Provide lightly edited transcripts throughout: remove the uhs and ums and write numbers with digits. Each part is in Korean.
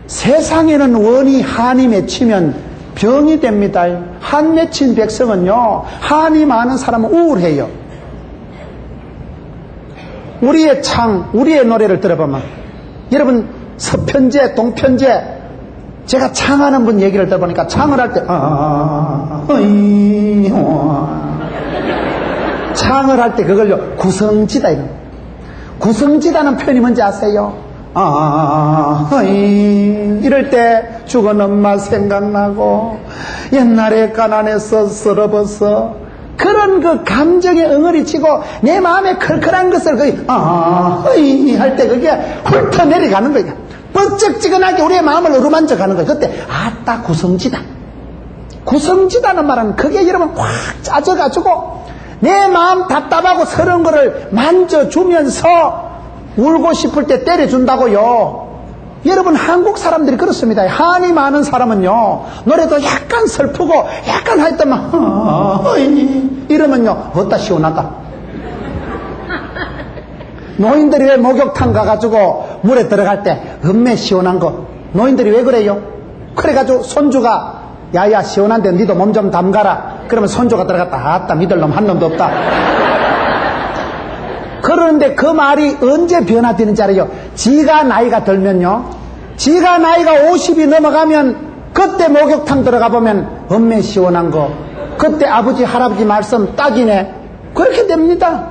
세상에는 원이 한이 맺히면 병이 됩니다. 한 맺힌 백성은요, 한이 많은 사람은 우울해요. 우리의 창, 우리의 노래를 들어보면, 여러분 서편제, 동편제, 제가 창하는 분 얘기를 들어보니까 창을 할 때 창을 할 때 그걸요 구성지다 이런. 구성지다는 표현이 뭔지 아세요? 이럴 때 죽은 엄마 생각나고 옛날에 가난해서 썰어버서 그런 그 감정에 응어리 치고 내 마음에 컬컬한 것을 거의 할 때 그게 훑어 내려가는 거야. 뻑적지근하게 우리의 마음을 어루만져 가는 거야. 그때 아따 구성지다. 구성지다는 말은 그게 여러분 확 짜져가지고 내 마음 답답하고 서러운 거를 만져주면서 울고 싶을 때 때려준다고요. 여러분 한국 사람들이 그렇습니다. 한이 많은 사람은요 노래도 약간 슬프고 약간 할 때만 이러면요 어따 시원하다. 노인들이 왜 목욕탕 가가지고 물에 들어갈 때 음매 시원한 거 노인들이 왜 그래요? 그래가지고 손주가 야야 시원한데 니도 몸 좀 담가라. 그러면 손주가 들어갔다 아따 믿을 놈 한 놈도 없다. 그러는데 그 말이 언제 변화되는지 알아요? 지가 나이가 들면요, 지가 나이가 50이 넘어가면 그때 목욕탕 들어가 보면 엄매 시원한 거, 그때 아버지 할아버지 말씀 딱이네, 그렇게 됩니다.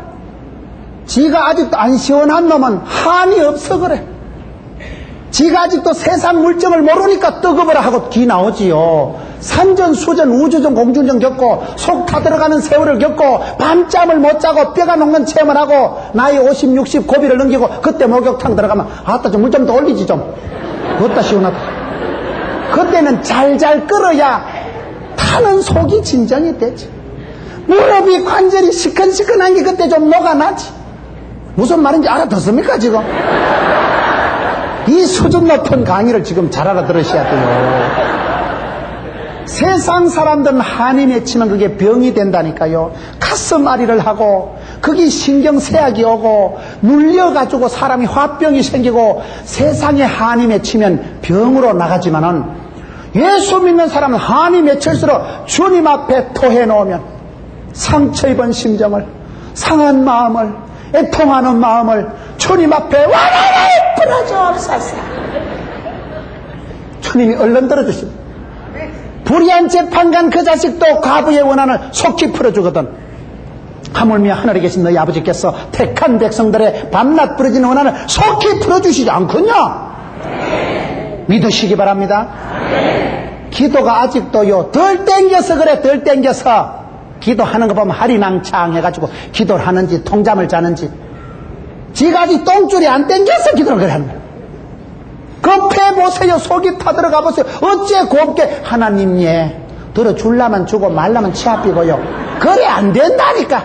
지가 아직도 안 시원한 놈은 한이 없어 그래. 지가 아직도 세상 물정을 모르니까 뜨거워라 하고 기 나오지요. 산전수전 우주전 공중전 겪고 속 타들어가는 세월을 겪고 밤잠을 못 자고 뼈가 녹는 체험을 하고 나이 50, 60 고비를 넘기고 그때 목욕탕 들어가면 아따 좀 물 좀 더 올리지 좀 어따 시원하다. 그때는 잘잘 끓어야 타는 속이 진정이 되지. 무릎이 관절이 시큰시큰한 게 그때 좀 녹아나지. 무슨 말인지 알아듣습니까 지금? 이 수준 높은 강의를 지금 잘 알아들으셔야 돼요. 세상 사람들은 한이 맺히면 그게 병이 된다니까요. 가슴앓이를 하고 그게 신경쇠약이 오고 눌려가지고 사람이 화병이 생기고 세상에 한이 맺히면 병으로 나가지만은 예수 믿는 사람은 한이 맺힐수록 주님 앞에 토해놓으면 상처 입은 심정을, 상한 마음을, 애통하는 마음을 주님 앞에 완화히 풀어주옵소서. 주님이 얼른 들어주십니다. 불의한 재판관 그 자식도 과부의 원한을 속히 풀어주거든. 하물며 하늘에 계신 너희 아버지께서 택한 백성들의 밤낮 부러지는 원한을 속히 풀어주시지 않겠냐? 믿으시기 바랍니다. 기도가 아직도요 덜 땡겨서 그래. 덜 땡겨서 기도하는 거 보면 할인왕창 해가지고 기도를 하는지 통잠을 자는지 지가 아직 똥줄이 안 땡겨서 기도를 그래 하는 거예요. 급해보세요. 속이 타들어가 보세요. 어째 곱게 하나님 예 들어줄라면 주고 말라면 치 앞이고요. 그래 안 된다니까.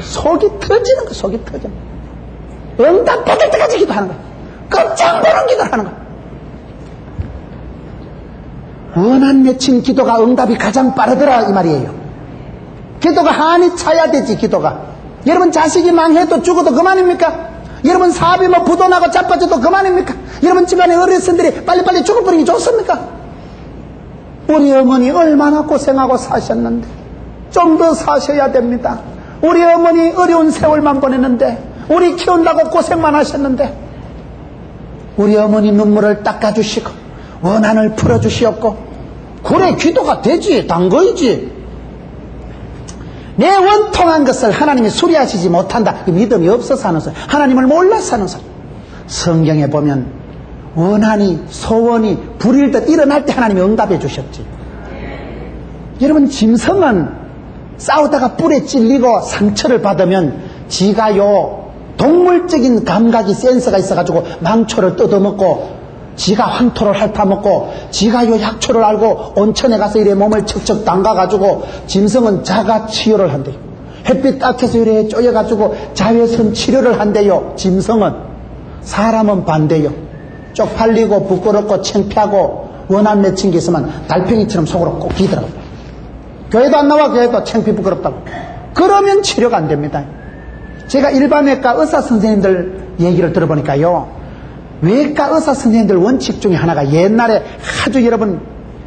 속이 터지는 거. 속이 터지는 거. 응답 받을 때까지 기도하는 거야. 깜짝 보는 기도를 하는 거야. 원한 맺힌 기도가 응답이 가장 빠르더라 이 말이에요. 기도가 한이 차야 되지. 기도가 여러분 자식이 망해도 죽어도 그만입니까? 여러분 사업이 뭐 부도나고 자빠져도 그만입니까? 여러분 집안의 어르신들이 빨리빨리 죽어버리기 좋습니까? 우리 어머니 얼마나 고생하고 사셨는데 좀 더 사셔야 됩니다. 우리 어머니 어려운 세월만 보냈는데 우리 키운다고 고생만 하셨는데 우리 어머니 눈물을 닦아주시고 원한을 풀어주시었고 그래 기도가 되지. 단거이지. 내 원통한 것을 하나님이 수리하시지 못한다. 믿음이 없어서 하는 소리, 하나님을 몰라서 하는 소리. 성경에 보면 원한이 소원이 불일듯 일어날 때 하나님이 응답해 주셨지. 여러분 짐승은 싸우다가 뿔에 찔리고 상처를 받으면 지가요 동물적인 감각이 센서가 있어가지고 망초를 뜯어먹고 지가 황토를 핥아먹고 지가 요 약초를 알고 온천에 가서 이래 몸을 척척 담가가지고 짐승은 자가 치유를 한대요. 햇빛 딱해서 이래 쪼여가지고 자외선 치료를 한대요. 짐승은. 사람은 반대요. 쪽팔리고 부끄럽고 창피하고 원한 맺힌 게 있으면 달팽이처럼 속으로 꼭 기더라고요. 교회도 안 나와. 교회도 창피 부끄럽다고. 그러면 치료가 안 됩니다. 제가 일반외과 의사 선생님들 얘기를 들어보니까요 외과 의사 선생님들 원칙 중에 하나가 옛날에 아주 여러분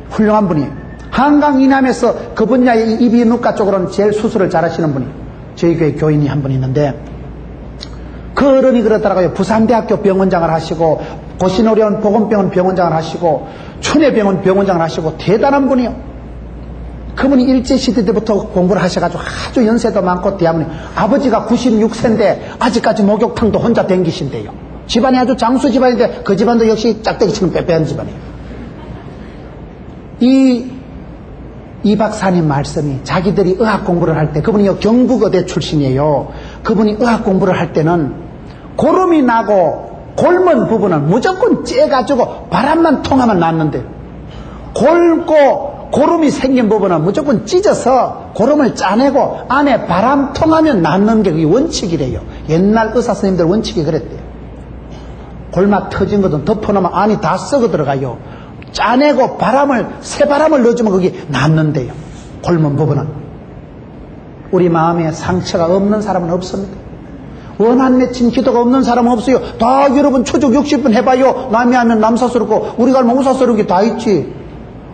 훌륭한 분이에요. 한강 이남에서 그 분야의 이비인후과 쪽으로는 제일 수술을 잘하시는 분이 저희 교회 교인이 한 분 있는데, 그 어른이 그러더라고요. 부산대학교 병원장을 하시고 고신오리온 보건병원 병원장을 하시고 춘해병원 병원장을 하시고 대단한 분이요. 그분이 일제시대 때부터 공부를 하셔가지고 아주 연세도 많고 대한민국, 아버지가 96세인데 아직까지 목욕탕도 혼자 댕기신대요. 집안이 아주 장수 집안인데 그 집안도 역시 짝대기처럼 빼빼한 집안이에요. 이 박사님 말씀이, 자기들이 의학 공부를 할 때, 그분이 경북의대 출신이에요. 그분이 의학 공부를 할 때는 고름이 나고 골문 부분은 무조건 째가지고 바람만 통하면 낫는데, 골고 고름이 생긴 부분은 무조건 찢어서 고름을 짜내고 안에 바람 통하면 낫는 게 그게 원칙이래요. 옛날 의사 선생님들 원칙이 그랬대요. 골막 터진 것은 덮어놓으면 안이 다 썩어 들어가요. 짜내고 새바람을 넣어주면 그게 낫는데요. 골문 부분은. 우리 마음에 상처가 없는 사람은 없습니다. 원한 맺힌 기도가 없는 사람은 없어요. 다 여러분 초족 60분 해봐요. 남이 하면 남사스럽고 우리가 하면 우사스러운 게 다 있지.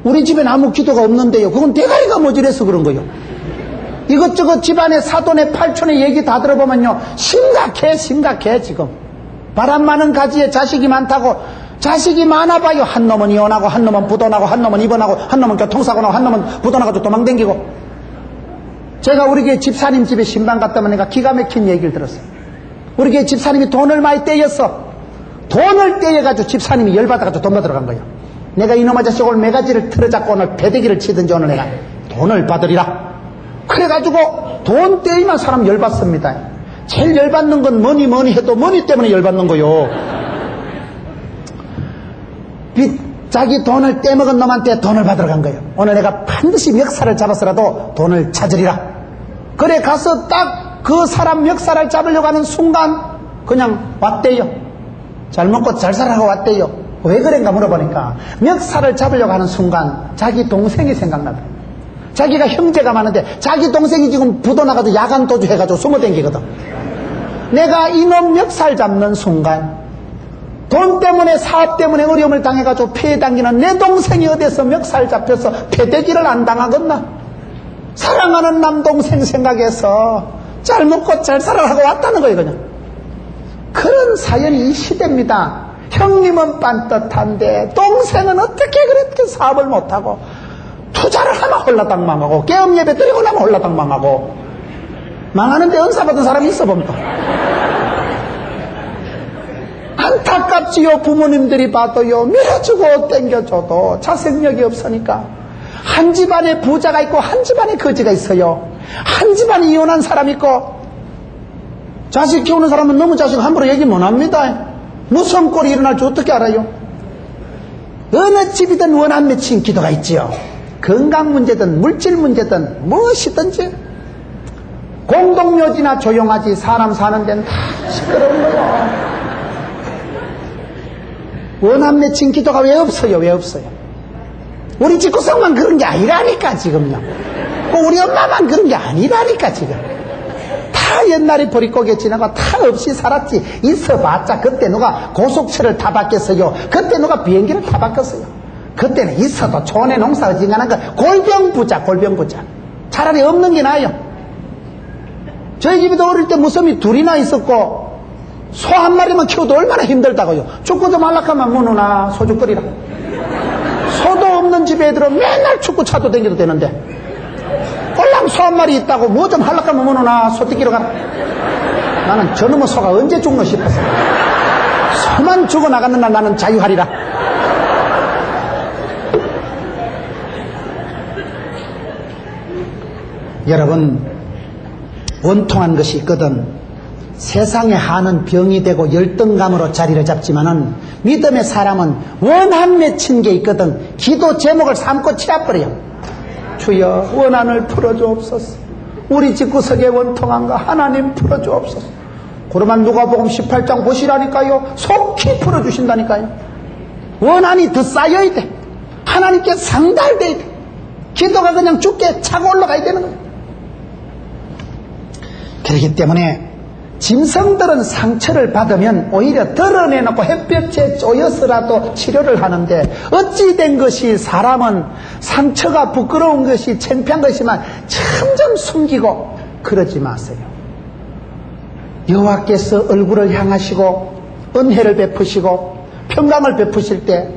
우리 집엔 아무 기도가 없는데요. 그건 대가리가 모질해서 그런 거요. 이것저것 집안의 사돈의 팔촌의 얘기 다 들어보면요, 심각해 지금. 바람 많은 가지에 자식이 많다고. 자식이 많아봐요. 한 놈은 이혼하고, 한 놈은 부도나고, 한 놈은 입원하고, 한 놈은 교통사고 나고, 한 놈은 부도나가지고 도망댕기고. 제가 우리 교회 집사님 집에 신방 갔다 오면 내가 기가 막힌 얘기를 들었어요. 우리 교회 집사님이 돈을 많이 떼였어. 돈을 떼여가지고 집사님이 열받아가지고 돈 받으러 간 거예요. 내가 이놈 아저씨 오늘 매가지를 틀어잡고 오늘 배대기를 치든지 오늘 내가 돈을 받으리라. 그래가지고 돈 떼이면 사람 열받습니다. 제일 열받는 건 뭐니 해도 머니 때문에 열받는 거요. 자기 돈을 떼먹은 놈한테 돈을 받으러 간 거예요. 오늘 내가 반드시 멱살을 잡아서라도 돈을 찾으리라. 그래 가서 딱 그 사람 멱살을 잡으려고 하는 순간 그냥 왔대요. 잘 먹고 잘 살아가고 왔대요. 왜 그런가 물어보니까 멱살을 잡으려고 하는 순간 자기 동생이 생각나더라. 자기가 형제가 많은데 자기 동생이 지금 부도 나가지고 야간 도주 해가지고 숨어댕기거든. 내가 이놈 멱살 잡는 순간 돈 때문에 사업 때문에 어려움을 당해가지고 피해 당기는 내 동생이 어디서 멱살 잡혀서 패대기를 안 당하겠나? 사랑하는 남동생 생각해서 잘 먹고 잘 살아가고 왔다는 거예요. 그냥 그런 사연이 이 시대입니다. 형님은 빤듯한데 동생은 어떻게 그렇게 사업을 못하고, 투자를 하면 홀라당 망하고, 깨엄 예배 드리고 나면 홀라당 망하고, 망하는데 은사 받은 사람이 있어 봅니까? 안타깝지요. 부모님들이 봐도요, 밀어주고 땡겨줘도 자생력이 없으니까. 한 집안에 부자가 있고 한 집안에 거지가 있어요. 한 집안에 이혼한 사람이 있고, 자식 키우는 사람은 너무 자식 함부로 얘기 못합니다. 무슨 꼴이 일어날 줄 어떻게 알아요? 어느 집이든 원한 맺힌 기도가 있지요. 건강 문제든 물질 문제든 무엇이든지. 공동묘지나 조용하지 사람 사는 데는 다 시끄러운 거예요. 원한 맺힌 기도가 왜 없어요? 왜 없어요? 우리 집구석만 그런 게 아니라니까 지금요. 꼭 우리 엄마만 그런 게 아니라니까 지금. 다 옛날에 버리고개 지나고 다 없이 살았지. 있어봤자 그때 누가 고속철을 타봤겠어요? 그때 누가 비행기를 타봤겠어요? 그때는 있어도 촌에 농사 어지간한 거 골병부자. 차라리 없는 게 나아요. 저희 집에도 어릴 때 무섬이 둘이나 있었고 소 한 마리만 키워도 얼마나 힘들다고요. 축구 좀 하려면 뭐 누나 소주 끓이라. 소도 없는 집에 애들은 맨날 축구 차도 댕겨도 되는데, 꼴랑 소 한 마리 있다고 뭐 좀 하려면 뭐 누나 소 뜯기러 가라. 나는 저놈의 소가 언제 죽노 싶었어. 소만 죽어나가는 날 나는 자유하리라. 여러분, 원통한 것이 있거든. 세상에 하는 병이 되고 열등감으로 자리를 잡지만은 믿음의 사람은 원한 맺힌 게 있거든. 기도 제목을 삼고 치아버려요. 주여 원한을 풀어주옵소서. 우리 집구석에 원통한가 하나님 풀어주옵소서. 그러면 누가복음 18장 보시라니까요. 속히 풀어주신다니까요. 원한이 더 쌓여야 돼. 하나님께 상달돼야 돼. 기도가 그냥 죽게 차고 올라가야 되는 거예요. 그렇기 때문에 짐승들은 상처를 받으면 오히려 드러내놓고 햇볕에 쪼여서라도 치료를 하는데 어찌 된 것이 사람은 상처가 부끄러운 것이 창피한 것이지만 점점 숨기고 그러지 마세요. 여호와께서 얼굴을 향하시고 은혜를 베푸시고 평강을 베푸실 때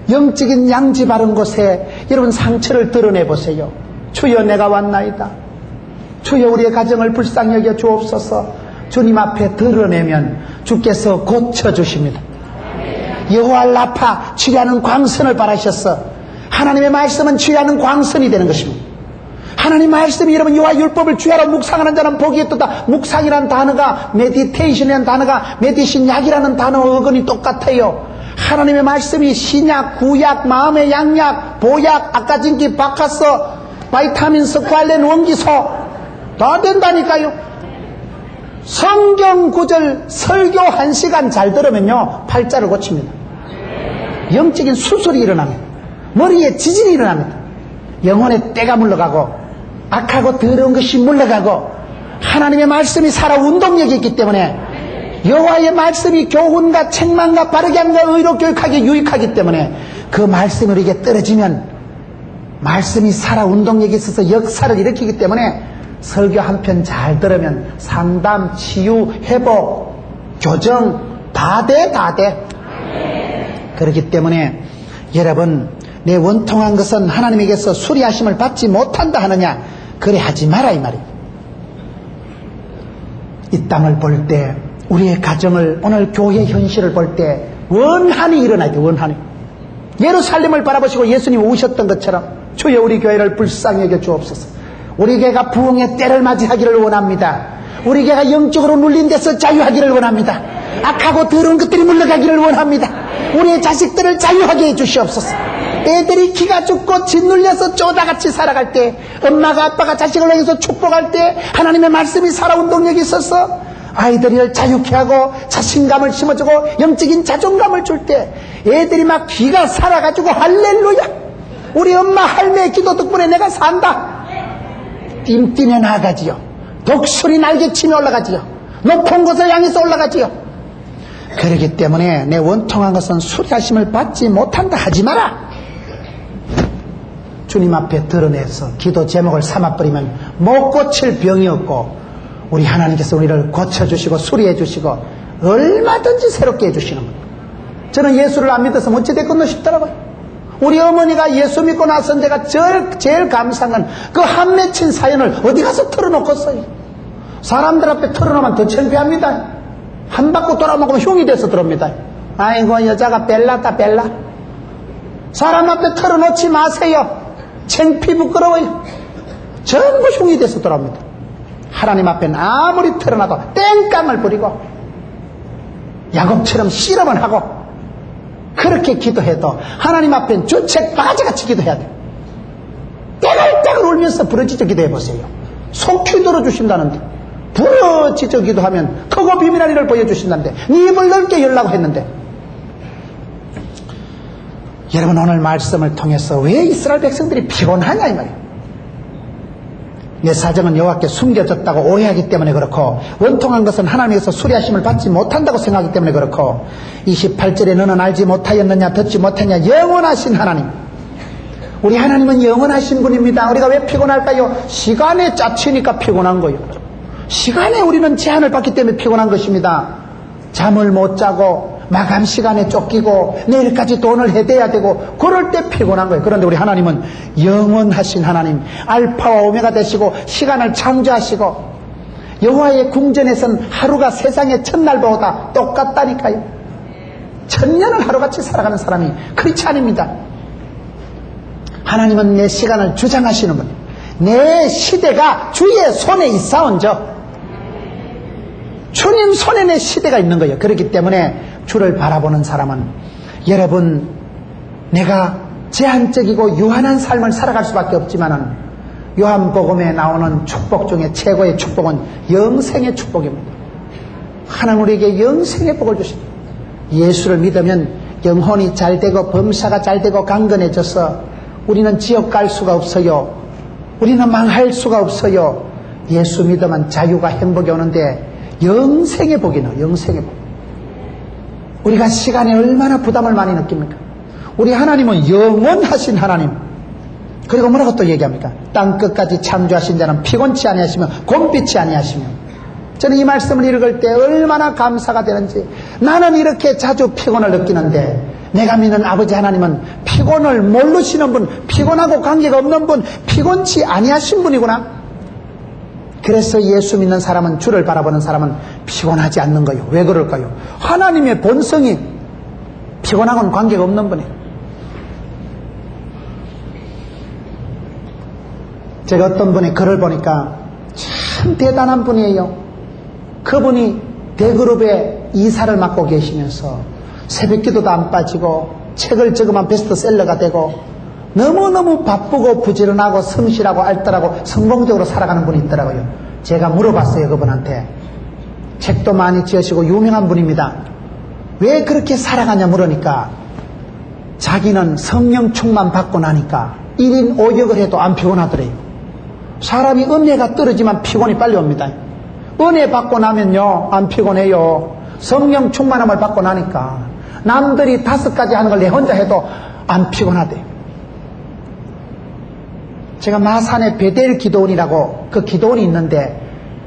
영적인 양지 바른 곳에 여러분 상처를 드러내보세요. 주여 내가 왔나이다. 주여 우리의 가정을 불쌍히 여겨 주옵소서. 주님 앞에 드러내면 주께서 고쳐주십니다. 여호와 라파 치료하는 광선을 바라셨어. 하나님의 말씀은 치료하는 광선이 되는 것입니다. 하나님 말씀이 여러분 여호와 율법을 주야로 묵상하는 자는 복이 있도다. 묵상이라는 단어가 메디테이션이라는 단어가 메디신 약이라는 단어와 어근이 똑같아요. 하나님의 말씀이 신약, 구약, 마음의 양약, 보약, 아까진기, 바카서, 바이타민스, 관련 원기소 다 된다니까요. 성경 구절 설교 1시간 잘 들으면요 팔자를 고칩니다. 영적인 수술이 일어납니다. 머리에 지진이 일어납니다. 영혼의 때가 물러가고 악하고 더러운 것이 물러가고 하나님의 말씀이 살아 운동력이 있기 때문에 여호와의 말씀이 교훈과 책망과 바르게 함과 의로 교육하기에 유익하기 때문에 그 말씀이 우리에게 떨어지면 말씀이 살아 운동력이 있어서 역사를 일으키기 때문에 설교 한 편 잘 들으면 상담, 치유, 회복, 교정 다 돼. 그렇기 때문에 여러분 내 원통한 것은 하나님에게서 수리하심을 받지 못한다 하느냐 그래 하지 마라 이 말이에요. 이 땅을 볼 때 우리의 가정을 오늘 교회 현실을 볼 때 원한이 일어나야 돼. 원한이 예루살렘을 바라보시고 예수님 오셨던 것처럼 주여 우리 교회를 불쌍히 여겨 주옵소서. 우리 교회가 부흥의 때를 맞이하기를 원합니다. 우리 교회가 영적으로 눌린 데서 자유하기를 원합니다. 악하고 더러운 것들이 물러가기를 원합니다. 우리의 자식들을 자유하게 해주시옵소서. 애들이 기가 죽고 짓눌려서 쪼다같이 살아갈 때 엄마가 아빠가 자식을 향해서 축복할 때 하나님의 말씀이 살아 운동력이 있어서 아이들을 자유케 하고 자신감을 심어주고 영적인 자존감을 줄 때 애들이 막 기가 살아가지고 할렐루야 우리 엄마 할매의 기도 덕분에 내가 산다 띵띵해 나가지요. 독수리 날개치며 올라가지요. 높은 곳을 향해서 올라가지요. 그렇기 때문에 내 원통한 것은 수리하심을 받지 못한다 하지 마라. 주님 앞에 드러내서 기도 제목을 삼아버리면 못 고칠 병이 없고 우리 하나님께서 우리를 고쳐주시고 수리해주시고 얼마든지 새롭게 해주시는 겁니다. 저는 예수를 안 믿어서 어찌 됐건노 싶더라고요. 우리 어머니가 예수 믿고 나서 제가 제일 감사한 건 그 한 맺힌 사연을 어디 가서 털어놓겠어요. 사람들 앞에 털어놓으면 더 창피합니다. 한 바퀴 돌아먹으면 흉이 돼서 들어옵니다. 아이고 여자가 벨라다 벨라. 사람 앞에 털어놓지 마세요. 창피 부끄러워요. 전부 흉이 돼서 돌아옵니다. 하나님 앞에는 아무리 털어놔도 땡깡을 부리고 야곱처럼 씨름을 하고 그렇게 기도해도 하나님 앞엔 주책 바가지같이 기도해야 돼요. 떼글떼글 울면서 부러지져 기도해보세요. 속히 들어주신다는데 부러지져 기도하면 크고 비밀한 일을 보여주신다는데 네 입을 넓게 열라고 했는데 여러분 오늘 말씀을 통해서 왜 이스라엘 백성들이 피곤하냐 이 말이에요. 내 사정은 여호와께 숨겨졌다고 오해하기 때문에 그렇고 원통한 것은 하나님께서 수리하심을 받지 못한다고 생각하기 때문에 그렇고 28절에 너는 알지 못하였느냐 듣지 못했냐 영원하신 하나님 우리 하나님은 영원하신 분입니다. 우리가 왜 피곤할까요? 시간에 짜치니까 피곤한 거예요. 시간에 우리는 제한을 받기 때문에 피곤한 것입니다. 잠을 못 자고 마감 시간에 쫓기고 내일까지 돈을 해대야 되고 그럴 때 피곤한 거예요. 그런데 우리 하나님은 영원하신 하나님 알파와 오메가 되시고 시간을 창조하시고 여호와의 궁전에선 하루가 세상의 첫날보다 똑같다니까요. 천년을 하루같이 살아가는 사람이 그렇지 않습니다. 하나님은 내 시간을 주장하시는 분 내 시대가 주의 손에 있사온저 주님 손에 내 시대가 있는 거예요. 그렇기 때문에 주를 바라보는 사람은 여러분 내가 제한적이고 유한한 삶을 살아갈 수밖에 없지만은 요한복음에 나오는 축복 중에 최고의 축복은 영생의 축복입니다. 하나님 우리에게 영생의 복을 주십니다. 예수를 믿으면 영혼이 잘되고 범사가 잘되고 강건해져서 우리는 지옥 갈 수가 없어요. 우리는 망할 수가 없어요. 예수 믿으면 자유가 행복이 오는데 영생의 복이나 영생의 복. 우리가 시간에 얼마나 부담을 많이 느낍니까? 우리 하나님은 영원하신 하나님. 그리고 뭐라고 또 얘기합니까? 땅끝까지 창조하신 자는 피곤치 아니하시며 곤빛이 아니하시며. 저는 이 말씀을 읽을 때 얼마나 감사가 되는지. 나는 이렇게 자주 피곤을 느끼는데 내가 믿는 아버지 하나님은 피곤을 모르시는 분, 피곤하고 관계가 없는 분, 피곤치 아니하신 분이구나. 그래서 예수 믿는 사람은, 주를 바라보는 사람은 피곤하지 않는 거예요. 왜 그럴까요? 하나님의 본성이 피곤하고는 관계가 없는 분이에요. 제가 어떤 분의 글을 보니까 참 대단한 분이에요. 그분이 대그룹의 이사를 맡고 계시면서 새벽기도도 안 빠지고 책을 적으면 베스트셀러가 되고 너무너무 바쁘고 부지런하고 성실하고 알뜰하고 성공적으로 살아가는 분이 있더라고요. 제가 물어봤어요. 그분한테. 책도 많이 지으시고 유명한 분입니다. 왜 그렇게 살아가냐 물으니까 자기는 성령 충만 받고 나니까 1인 5역을 해도 안 피곤하더래요. 사람이 은혜가 떨어지면 피곤이 빨리 옵니다. 은혜 받고 나면요 안 피곤해요. 성령 충만함을 받고 나니까 남들이 5가지 하는 걸 내 혼자 해도 안 피곤하대요. 제가 마산에 베델 기도원이라고 그 기도원이 있는데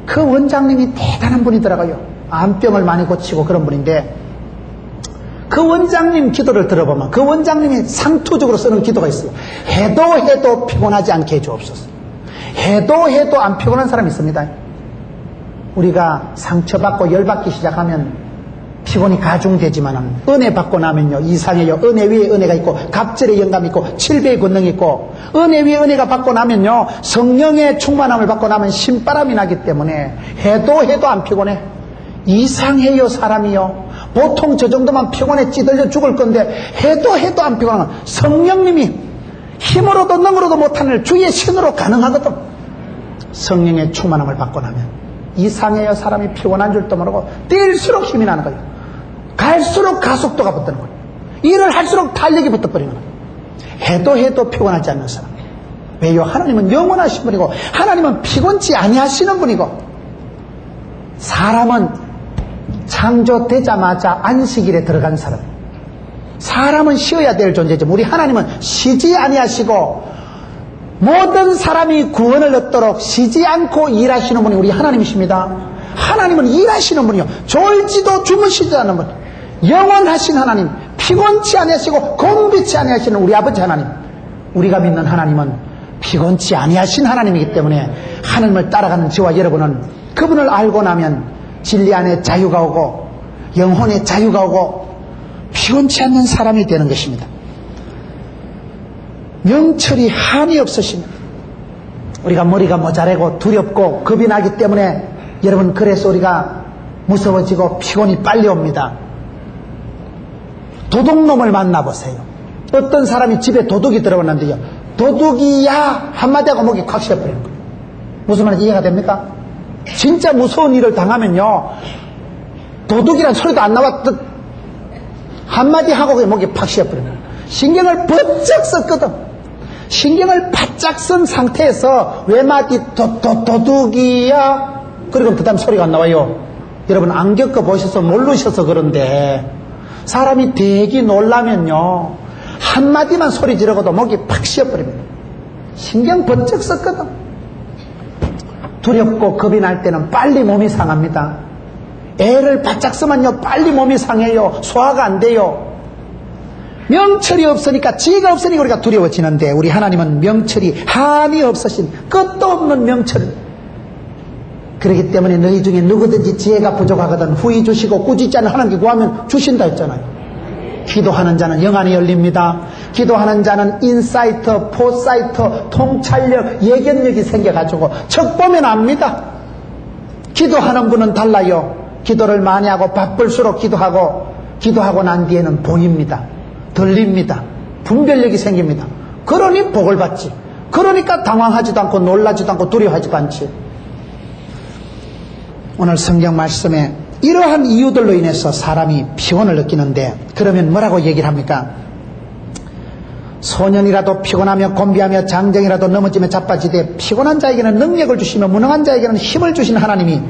그 원장님이 대단한 분이더라고요. 암병을 많이 고치고 그런 분인데 그 원장님 기도를 들어보면 그 원장님이 상투적으로 쓰는 기도가 있어요. 해도 피곤하지 않게 해주옵소서. 해도 안 피곤한 사람이 있습니다. 우리가 상처받고 열받기 시작하면 피곤이 가중되지만 은혜 받고 나면요 이상해요. 은혜 위에 은혜가 있고 갑절의 영감이 있고 7배의 권능이 있고 은혜 위에 은혜가 받고 나면요 성령의 충만함을 받고 나면 신바람이 나기 때문에 해도 안 피곤해. 이상해요. 사람이요 보통 저 정도만 피곤해 찌들려 죽을 건데 해도 안 피곤한 건 성령님이 힘으로도 능으로도 못하는 일 주의 신으로 가능하거든. 성령의 충만함을 받고 나면 이상해요. 사람이 피곤한 줄도 모르고 뛸수록 힘이 나는 거예요. 갈수록 가속도가 붙는 거예요. 일을 할수록 탄력이 붙어버리는 거예요. 해도 피곤하지 않는 사람. 왜요? 하나님은 영원하신 분이고 하나님은 피곤치 아니하시는 분이고 사람은 창조되자마자 안식일에 들어간 사람. 사람은 쉬어야 될 존재죠. 우리 하나님은 쉬지 아니하시고 모든 사람이 구원을 얻도록 쉬지 않고 일하시는 분이 우리 하나님이십니다. 하나님은 일하시는 분이요 졸지도 주무시지 않는 분, 영원하신 하나님, 피곤치 아니하시고 곤비치 아니하시는 우리 아버지 하나님. 우리가 믿는 하나님은 피곤치 아니하신 하나님이기 때문에 하나님을 따라가는 저와 여러분은 그분을 알고 나면 진리 안에 자유가 오고 영혼의 자유가 오고 피곤치 않는 사람이 되는 것입니다. 명철이 한이 없으시면 우리가 머리가 모자라고 두렵고 겁이 나기 때문에 여러분 그래서 우리가 무서워지고 피곤이 빨리 옵니다. 도둑놈을 만나보세요. 어떤 사람이 집에 도둑이 들어왔는데요 도둑이야 한마디 하고 목이 콱 씌어버리는 거예요. 무슨 말인지 이해가 됩니까? 진짜 무서운 일을 당하면요 도둑이란 소리도 안 나왔듯 한마디 하고 그냥 목이 팍 씌어버리는 거예요. 신경을 번쩍 썼거든. 신경을 바짝 쓴 상태에서 외마디 도둑이야 그리고 그 다음 소리가 안 나와요. 여러분 안 겪어보셔서 모르셔서 그런데 사람이 되게 놀라면요 한마디만 소리 지르고도 목이 팍 쉬어버립니다. 신경 번쩍 썼거든. 두렵고 겁이 날 때는 빨리 몸이 상합니다. 애를 바짝 쓰면요 빨리 몸이 상해요. 소화가 안 돼요. 명철이 없으니까 지혜가 없으니까 우리가 두려워지는데 우리 하나님은 명철이 한이 없으신 끝도 없는 명철. 그렇기 때문에 너희 중에 누구든지 지혜가 부족하거든 후히 주시고 꾸짖지 않는 하나님께 구하면 주신다 했잖아요. 기도하는 자는 영안이 열립니다. 기도하는 자는 인사이트, 포사이트, 통찰력, 예견력이 생겨가지고 척 보면 압니다. 기도하는 분은 달라요. 기도를 많이 하고 바쁠수록 기도하고 난 뒤에는 보입니다. 들립니다. 분별력이 생깁니다. 그러니 복을 받지. 그러니까 당황하지도 않고 놀라지도 않고 두려워하지도 않지. 오늘 성경 말씀에 이러한 이유들로 인해서 사람이 피곤을 느끼는데 그러면 뭐라고 얘기를 합니까? 소년이라도 피곤하며 곤비하며 장정이라도 넘어지며 자빠지되 피곤한 자에게는 능력을 주시며 무능한 자에게는 힘을 주신 하나님이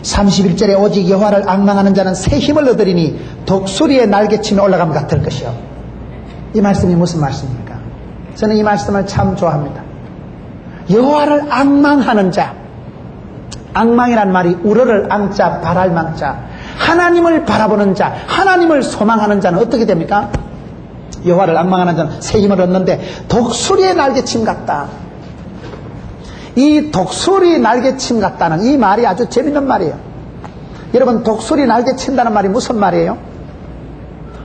31절에 오직 여호와를 앙망하는 자는 새 힘을 얻으리니 독수리의 날개침에 올라감 같을 것이요. 이 말씀이 무슨 말씀입니까? 저는 이 말씀을 참 좋아합니다. 여호와를 앙망하는 자, 앙망이란 말이 우러를 앙자 바랄 망자, 하나님을 바라보는 자, 하나님을 소망하는 자는 어떻게 됩니까? 여호와를 앙망하는 자는 새 힘을 얻는데 독수리의 날개침 같다. 이 독수리 날개침 같다는 이 말이 아주 재밌는 말이에요. 여러분, 독수리 날개친다는 말이 무슨 말이에요?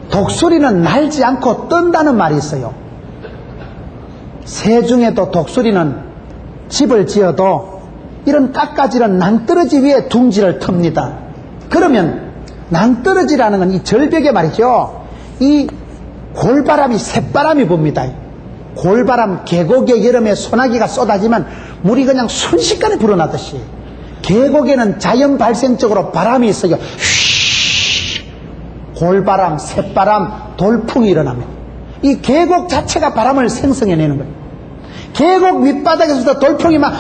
독수리는 날지 않고 뜬다는 말이 있어요. 새 중에도 독수리는 집을 지어도 이런 깎아지른 낭떠러지 위에 둥지를 틉니다. 그러면 낭떠러지라는 건 이 절벽에 말이죠, 이 골바람이 새바람이 붑니다. 골바람, 계곡에 여름에 소나기가 쏟아지면 물이 그냥 순식간에 불어나듯이 계곡에는 자연 발생적으로 바람이 있어요. 골바람, 새바람, 돌풍이 일어납니다. 이 계곡 자체가 바람을 생성해내는 거예요. 계곡 밑바닥에서 돌풍이 막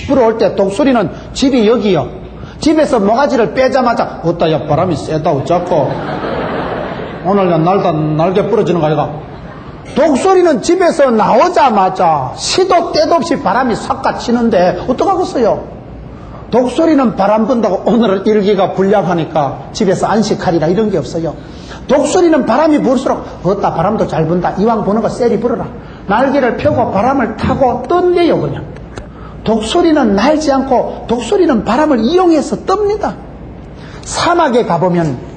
불어올 때 독수리는 집이 여기요. 집에서 모가지를 빼자마자 어따 야 바람이 세다 어쩌고 오늘 날개 부러지는 거 아이가. 독수리는 집에서 나오자마자 시도 때도 없이 바람이 싹 갇히는데 어떡하겠어요? 독수리는 바람 분다고 오늘은 일기가 불량하니까 집에서 안식하리라 이런 게 없어요. 독수리는 바람이 불수록 어따 바람도 잘 분다, 이왕 부는 거 쎄리 불어라, 날개를 펴고 바람을 타고 뜬대요. 그냥 독수리는 날지 않고 독수리는 바람을 이용해서 뜹니다. 사막에 가보면,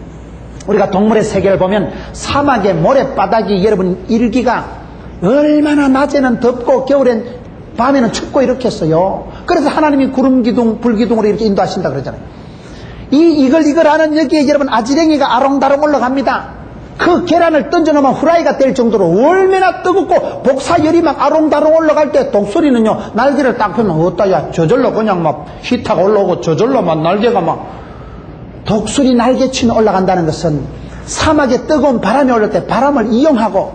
우리가 동물의 세계를 보면 사막의 모래바닥이 여러분 일기가 얼마나 낮에는 덥고 겨울엔 밤에는 춥고 이렇게 했어요. 그래서 하나님이 구름기둥 불기둥으로 이렇게 인도하신다 그러잖아요. 이걸 하는 여기에 여러분 아지랭이가 아롱다롱 올라갑니다. 그 계란을 던져놓으면 후라이가 될 정도로 얼마나 뜨겁고 복사열이 막 아롱다롱 올라갈 때 독수리는요 날개를 딱 펴면 어따야 저절로 그냥 막 히타가 올라오고 저절로 막 날개가 막. 독수리 날개치며 올라간다는 것은 사막에 뜨거운 바람이 올릴 때 바람을 이용하고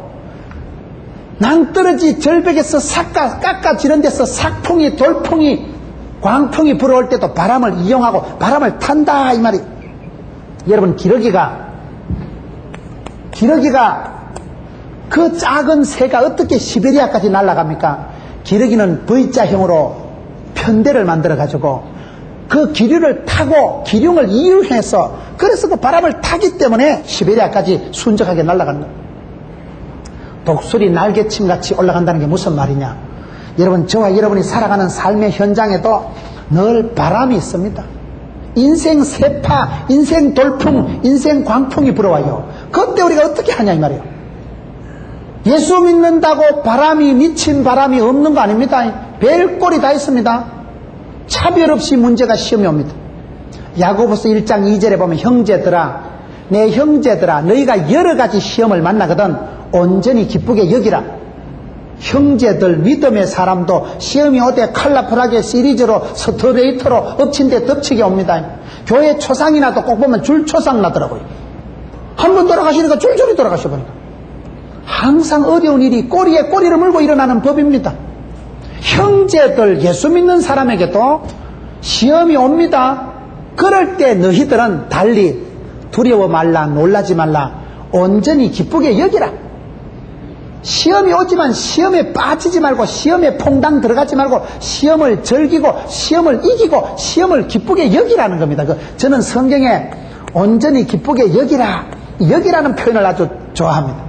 낭떠러지 절벽에서 깎아지른 데서 삭풍이, 돌풍이, 광풍이 불어올 때도 바람을 이용하고 바람을 탄다 이 말이. 여러분, 기러기가 그 작은 새가 어떻게 시베리아까지 날아갑니까? 기러기는 V자형으로 편대를 만들어 가지고 그 기류를 타고 기륭을 이용해서, 그래서 그 바람을 타기 때문에 시베리아까지 순적하게 날아가는 거예요. 독수리 날개침같이 올라간다는 게 무슨 말이냐? 여러분, 저와 여러분이 살아가는 삶의 현장에도 늘 바람이 있습니다. 인생 세파, 인생 돌풍, 인생 광풍이 불어와요. 그때 우리가 어떻게 하냐 이 말이에요. 예수 믿는다고 바람이, 미친 바람이 없는 거 아닙니다. 별꼴이 다 있습니다. 차별 없이 문제가 시험이 옵니다. 야고보서 1장 2절에 보면 형제들아, 내 형제들아, 너희가 여러 가지 시험을 만나거든 온전히 기쁘게 여기라. 형제들, 믿음의 사람도 시험이 오되 컬러풀하게 시리즈로 스트레이트로 엎친 데 덮치게 옵니다. 교회 초상이나도 꼭 보면 줄 초상 나더라고요. 한 번 돌아가시니까 줄줄이 돌아가셔버리니까. 항상 어려운 일이 꼬리에 꼬리를 물고 일어나는 법입니다. 형제들, 예수 믿는 사람에게도 시험이 옵니다. 그럴 때 너희들은 달리 두려워 말라, 놀라지 말라, 온전히 기쁘게 여기라. 시험이 오지만 시험에 빠지지 말고, 시험에 퐁당 들어가지 말고, 시험을 즐기고 시험을 이기고 시험을 기쁘게 여기라는 겁니다. 저는 성경에 온전히 기쁘게 여기라는 표현을 아주 좋아합니다.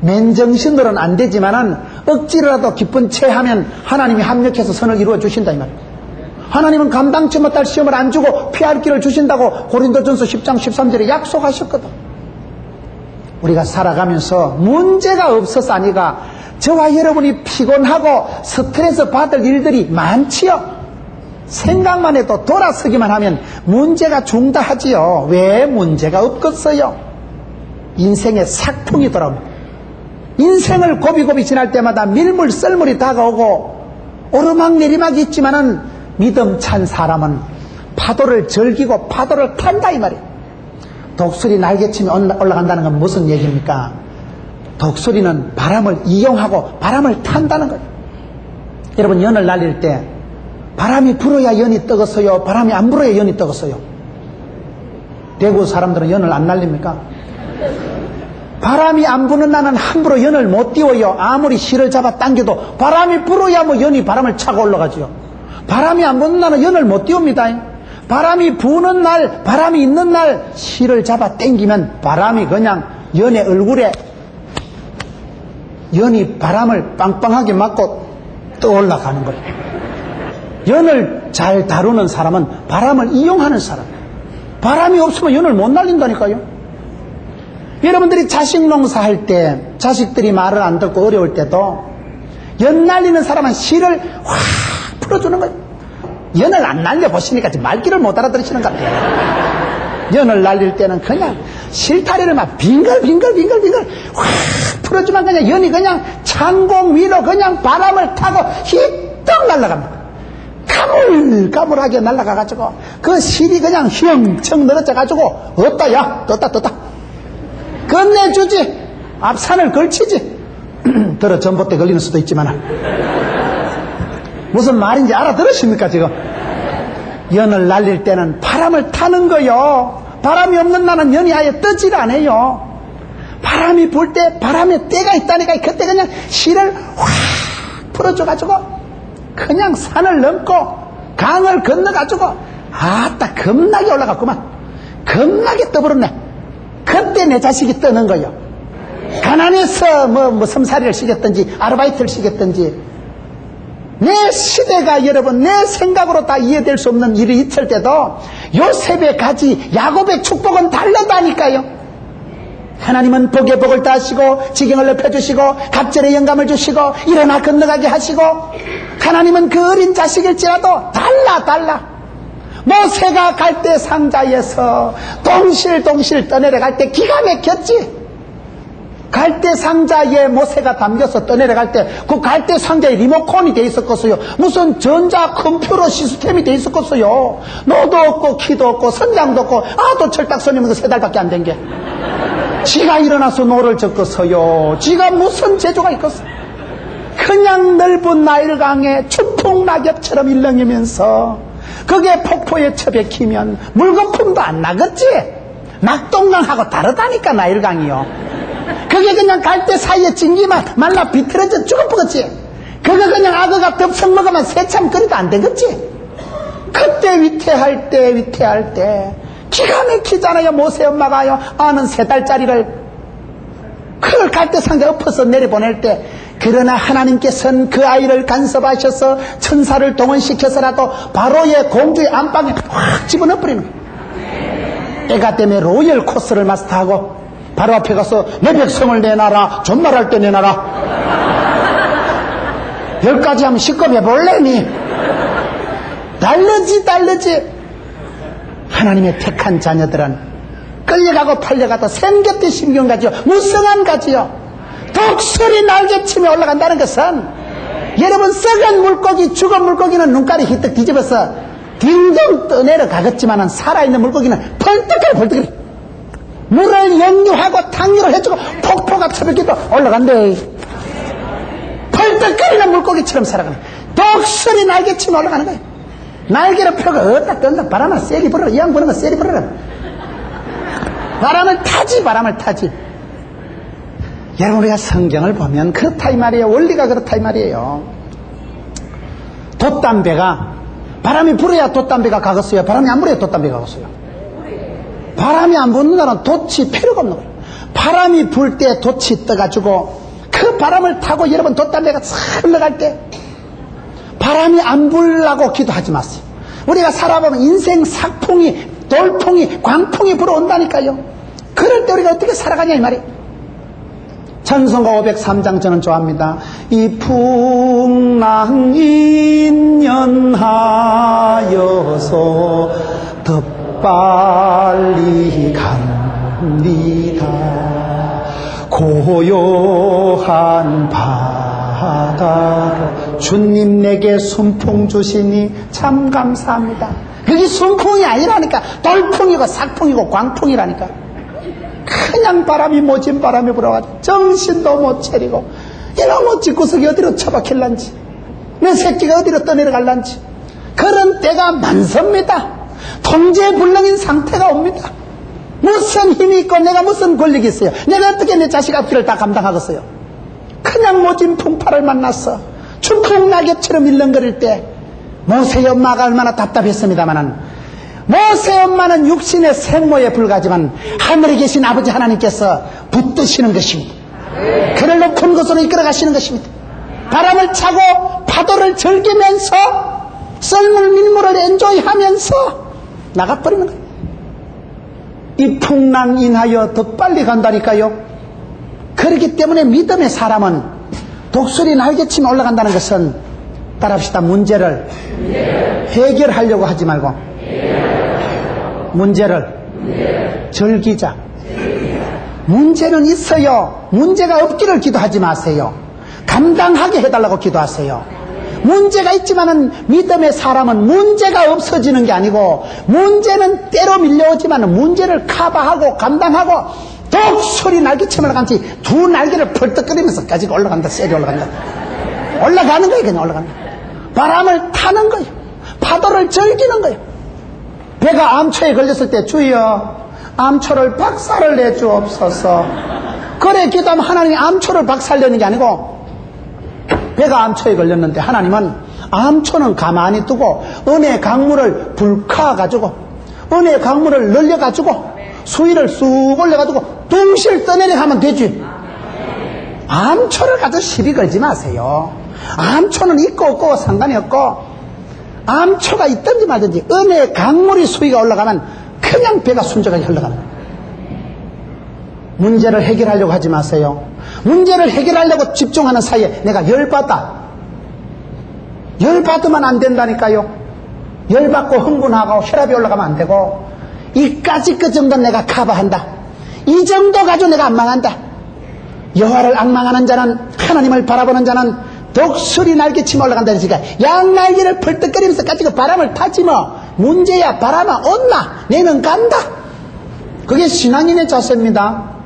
맨정신으로는 안 되지만은 억지로라도 기쁜 채 하면 하나님이 합력해서 선을 이루어 주신다 이 말이에요. 하나님은 감당치 못할 시험을 안 주고 피할 길을 주신다고 고린도전서 10장 13절에 약속하셨거든. 우리가 살아가면서 문제가 없어서 아니가 저와 여러분이 피곤하고 스트레스 받을 일들이 많지요. 생각만 해도 돌아서기만 하면 문제가 중다하지요. 왜 문제가 없겠어요? 인생의 삭풍이 돌아옵니다. 인생을 고비고비 지날 때마다 밀물 썰물이 다가오고 오르막내리막이 있지만은 믿음 찬 사람은 파도를 즐기고 파도를 탄다 이 말이에요. 독수리 날개치며 올라간다는 건 무슨 얘기입니까? 독수리는 바람을 이용하고 바람을 탄다는 거예요. 여러분, 연을 날릴 때 바람이 불어야 연이 뜨겠어요? 바람이 안 불어야 연이 뜨겠어요? 대구 사람들은 연을 안 날립니까? 바람이 안 부는 날은 함부로 연을 못 띄워요. 아무리 실을 잡아 당겨도 바람이 불어야 뭐 연이 바람을 차고 올라가죠. 바람이 안 부는 날은 연을 못 띄웁니다. 바람이 부는 날, 바람이 있는 날 실을 잡아 당기면 바람이 그냥 연의 얼굴에 연이 바람을 빵빵하게 맞고 떠올라가는 거예요. 연을 잘 다루는 사람은 바람을 이용하는 사람. 바람이 없으면 연을 못 날린다니까요. 여러분들이 자식 농사할 때 자식들이 말을 안 듣고 어려울 때도 연 날리는 사람은 실을 확 풀어주는 거예요. 연을 안 날려보시니까 지금 말귀를 못 알아들으시는 것 같아요. 연을 날릴 때는 그냥 실타리를 막 빙글빙글 확 풀어주면 그냥 연이 그냥 창공 위로 그냥 바람을 타고 휘떡 날아갑니다. 가물가물하게 날아가가지고 그 실이 그냥 휘엄청 늘어져가지고 없다 야 떴다 끝내주지. 앞산을 걸치지. 들어 전봇대 걸리는 수도 있지만 무슨 말인지 알아들으십니까 지금? 연을 날릴 때는 바람을 타는 거요. 바람이 없는 날은 연이 아예 뜨질 않아요. 바람이 불 때 바람에 때가 있다니까 그때 그냥 실을 확 풀어줘가지고 그냥 산을 넘고 강을 건너가지고 아따 겁나게 올라갔구만. 겁나게 떠버렸네. 그때 내 자식이 뜨는 거예요. 가난해서 뭐 섬살이를 시켰든지 아르바이트를 시켰든지 내 시대가 여러분 내 생각으로 다 이해될 수 없는 일이 있을 때도 요셉의 가지 야곱의 축복은 다르다니까요. 하나님은 복에 복을 다하시고 지경을 넓혀주시고 갑절에 영감을 주시고 일어나 건너가게 하시고 하나님은 그 어린 자식일지라도 달라. 모세가 갈대 상자에서 동실동실 떠내려갈 때 기가 막혔지. 갈대 상자에 모세가 담겨서 떠내려갈 때 그 갈대 상자에 리모컨이 돼 있었겠어요. 무슨 전자 컴퓨터 시스템이 돼 있었겠어요. 노도 없고 키도 없고 선장도 없고 아도 철딱선이면 3달밖에 안 된 게 지가 일어나서 노를 젓겠어요. 지가 무슨 재주가 있겠어. 그냥 넓은 나일강에 추풍낙엽처럼 일렁이면서 그게 폭포에 처박히면 물거품도 안 나겠지. 낙동강하고 다르다니까 나일강이요. 그게 그냥 갈대 사이에 찡기만 말라 비틀어져 죽어버렸지. 그거 그냥 악어가 덥석 먹으면 새참 끓여도 안 되겠지. 그때 위태할 때 기가 막히잖아요. 모세 엄마가요 아는 3달짜리를 그걸 갈대 상자에 엎어서 내려보낼 때 그러나 하나님께서는 그 아이를 간섭하셔서 천사를 동원시켜서라도 바로의 공주의 안방에 확 집어넣어버리는 거예요. 애가 때문에 로열 코스를 마스터하고 바로 앞에 가서 내 백성을 내놔라. 존말할 때 내놔라. 10가지 하면 10겁 해볼래니. 달르지. 하나님의 택한 자녀들은 끌려가고 팔려가도 생겼듯 신경 가지요. 무성한 가지요. 독수리 날개치며 올라간다는 것은 여러분 썩은 물고기 죽은 물고기는 눈깔이 희뜩 뒤집어서 딩동 떠내려 가겠지만 살아있는 물고기는 펄떡거려 물을 역류하고 탕류를 해주고 폭포가 처박혀도 올라간대. 펄떡거리는 물고기처럼 살아가는 독수리 날개치며 올라가는 거예요. 날개를 펴고 어디다 뜬다. 바람을 세게 불어라. 이왕 부는 거 세게 불어라. 바람을 타지. 여러분 우리가 성경을 보면 그렇다 이 말이에요. 원리가 그렇다 이 말이에요. 돛담배가 바람이 불어야 돛담배가 가겠어요? 바람이 안 불어야 돛담배가 가겠어요? 바람이 안 부는 날은 돛이 필요가 없는 거예요. 바람이 불 때 돛이 떠가지고 그 바람을 타고 여러분 돛담배가 싹 흘러갈 때 바람이 안 불라고 기도하지 마세요. 우리가 살아보면 인생 삭풍이 돌풍이 광풍이 불어온다니까요. 그럴 때 우리가 어떻게 살아가냐 이 말이에요. 찬송가 503장 저는 좋아합니다. 이 풍랑 인연하여서 더 빨리 갑니다. 고요한 바다로 주님 내게 순풍 주시니 참 감사합니다. 그게 순풍이 아니라니까. 돌풍이고 삭풍이고 광풍이라니까. 그냥 바람이 모진 바람이 불어가지고 정신도 못 차리고 이놈의 집구석이 어디로 처박힐란지 내 새끼가 어디로 떠내려갈란지 그런 때가 많습니다. 통제불능인 상태가 옵니다. 무슨 힘이 있고 내가 무슨 권력이 있어요. 내가 어떻게 내 자식 앞길을 다 감당하겠어요. 그냥 모진 풍파를 만났어. 추풍낙엽처럼 일렁거릴 때 모세의 엄마가 얼마나 답답했습니다마는, 모세의 엄마는 육신의 생모에 불과하지만 하늘에 계신 아버지 하나님께서 붙드시는 것입니다. 그를 높은 곳으로 이끌어 가시는 것입니다. 바람을 차고 파도를 즐기면서 썰물 민물을 엔조이하면서 나가버리는 거예요. 이 풍랑 인하여 더 빨리 간다니까요. 그렇기 때문에 믿음의 사람은 독수리 날개치며 올라간다는 것은, 따라합시다, 문제를 해결하려고 하지 말고 문제를 즐기자. 문제는 있어요. 문제가 없기를 기도하지 마세요. 감당하게 해달라고 기도하세요. 문제가 있지만은 믿음의 사람은 문제가 없어지는 게 아니고, 문제는 때로 밀려오지만 문제를 커버하고 감당하고 독수리 날개치며 올라간지 두 날개를 펄떡거리면서 가지고 올라간다. 세게 올라간다. 올라가는 거예요. 그냥 올라가는 거예요. 바람을 타는 거예요. 파도를 즐기는 거예요. 배가 암초에 걸렸을 때 주여 암초를 박살을 내주옵소서. 그래 기도하면 하나님이 암초를 박살내는 게 아니고, 배가 암초에 걸렸는데 하나님은 암초는 가만히 두고 은혜의 강물을 불카가지고 은혜의 강물을 늘려가지고 수위를 쑥 올려가지고 둥실 떠내려 하면 되지. 암초를 가지고 시비 걸지 마세요. 암초는 있고 없고 상관이 없고, 암초가 있든지 말든지 은혜의 강물이 수위가 올라가면 그냥 배가 순적하게 흘러가는 거예요. 문제를 해결하려고 하지 마세요. 문제를 해결하려고 집중하는 사이에 내가 열받으면 안 된다니까요. 열받고 흥분하고 혈압이 올라가면 안 되고, 이까지 그 정도는 내가 커버한다. 이 정도 가지고 내가 안 망한다. 여호와를 악망하는 자는, 하나님을 바라보는 자는 독수리 날개치며 올라간다 했으니까 양날개를 펄떡거리면서 가지고 바람을 타지 뭐. 문제야 바람아 온나 내는 간다. 그게 신앙인의 자세입니다.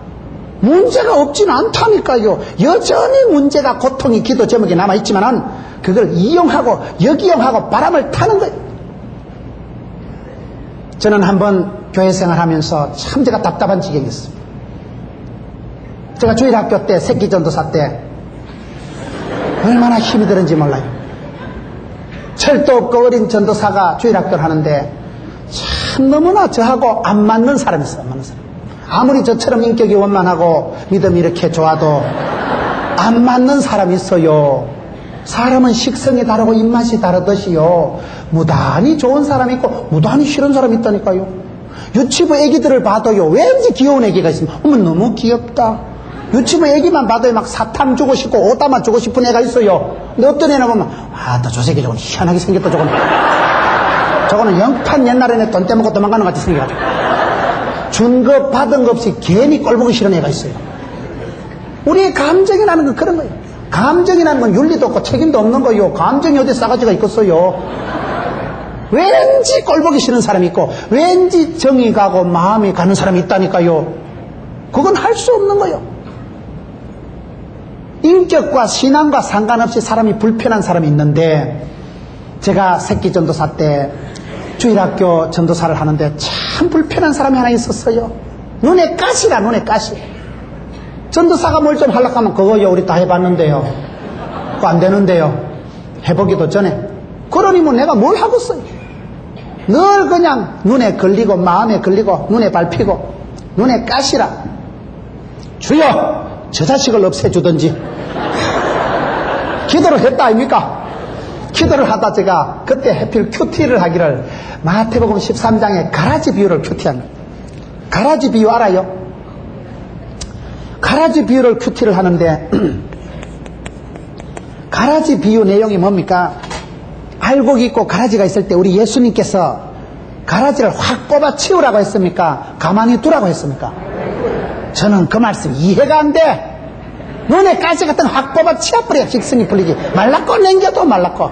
문제가 없지는 않다니까요. 여전히 문제가, 고통이 기도 제목에 남아있지만은 그걸 이용하고 역이용하고 바람을 타는 거예요. 저는 한번 교회 생활하면서 참 제가 답답한 지경이 있습니다. 제가 주일학교 때, 새끼 전도사 때 얼마나 힘이 드는지 몰라요. 철도 없고 어린 전도사가 주일학교를 하는데 참 너무나 저하고 안 맞는 사람이 있어요. 안 맞는 사람. 아무리 저처럼 인격이 원만하고 믿음이 이렇게 좋아도 안 맞는 사람이 있어요. 사람은 식성이 다르고 입맛이 다르듯이요, 무단히 좋은 사람이 있고 무단히 싫은 사람이 있다니까요. 유치부 애기들을 봐도요, 왠지 귀여운 애기가 있으면 어머 너무 귀엽다. 유치부 애기만 봐도요 막 사탕 주고 싶고 오다만 주고 싶은 애가 있어요. 근데 어떤 애나 보면 아따 저 새끼 저건 희한하게 생겼다. 저거는 영판 옛날에는 돈 떼먹고 도망가는 것 같이 생겨가지고 준 거 받은 거 없이 괜히 꼴보기 싫은 애가 있어요. 우리의 감정이라는 건 그런 거예요. 감정이라는 건 윤리도 없고 책임도 없는 거예요. 감정이 어디 싸가지가 있겠어요. 왠지 꼴보기 싫은 사람이 있고 왠지 정이 가고 마음이 가는 사람이 있다니까요. 그건 할 수 없는 거예요. 인격과 신앙과 상관없이 사람이 불편한 사람이 있는데, 제가 새끼 전도사 때 주일학교 전도사를 하는데 참 불편한 사람이 하나 있었어요. 눈에 가시라, 눈에 가시. 전도사가 뭘 좀 하려고 하면 그거요 우리 다 해봤는데요, 그거 안 되는데요, 해보기도 전에. 그러니 뭐 내가 뭘 하겠어요. 늘 그냥 눈에 걸리고 마음에 걸리고 눈에 밟히고 눈에 가시라. 주여 저 자식을 없애주든지. 기도를 했다 아닙니까? 기도를 하다 제가 그때 해필 큐티를 하기를, 마태복음 13장에 가라지 비유를 큐티한, 가라지 비유 알아요? 가라지 비유를 큐티를 하는데 가라지 비유 내용이 뭡니까? 알곡이 있고 가라지가 있을 때 우리 예수님께서 가라지를 확 뽑아 치우라고 했습니까? 가만히 두라고 했습니까? 저는 그 말씀 이해가 안 돼. 눈에 가시 같은 확 뽑아 치워버려야 직성이 풀리지. 말랐고 냉겨도 말랐고.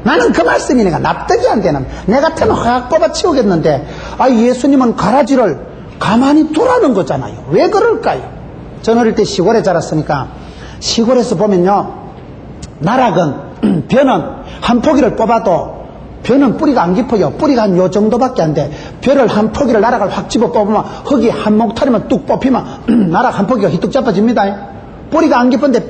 나는 그 말씀이 내가 납득이 안 되는. 내 같으면 확 뽑아 치우겠는데, 아 예수님은 가라지를 가만히 두라는 거잖아요. 왜 그럴까요? 저는 어릴 때 시골에 자랐으니까 시골에서 보면요, 나락은 벼는 한 포기를 뽑아도 벼는 뿌리가 안 깊어요. 뿌리가 한 요 정도밖에 안 돼. 벼를 한 포기를 나락을 확 집어 뽑으면 흙이 한 몫탈이면 뚝 뽑히면 나락 한 포기가 희뚝 잡아집니다. 뿌리가 안 깊은데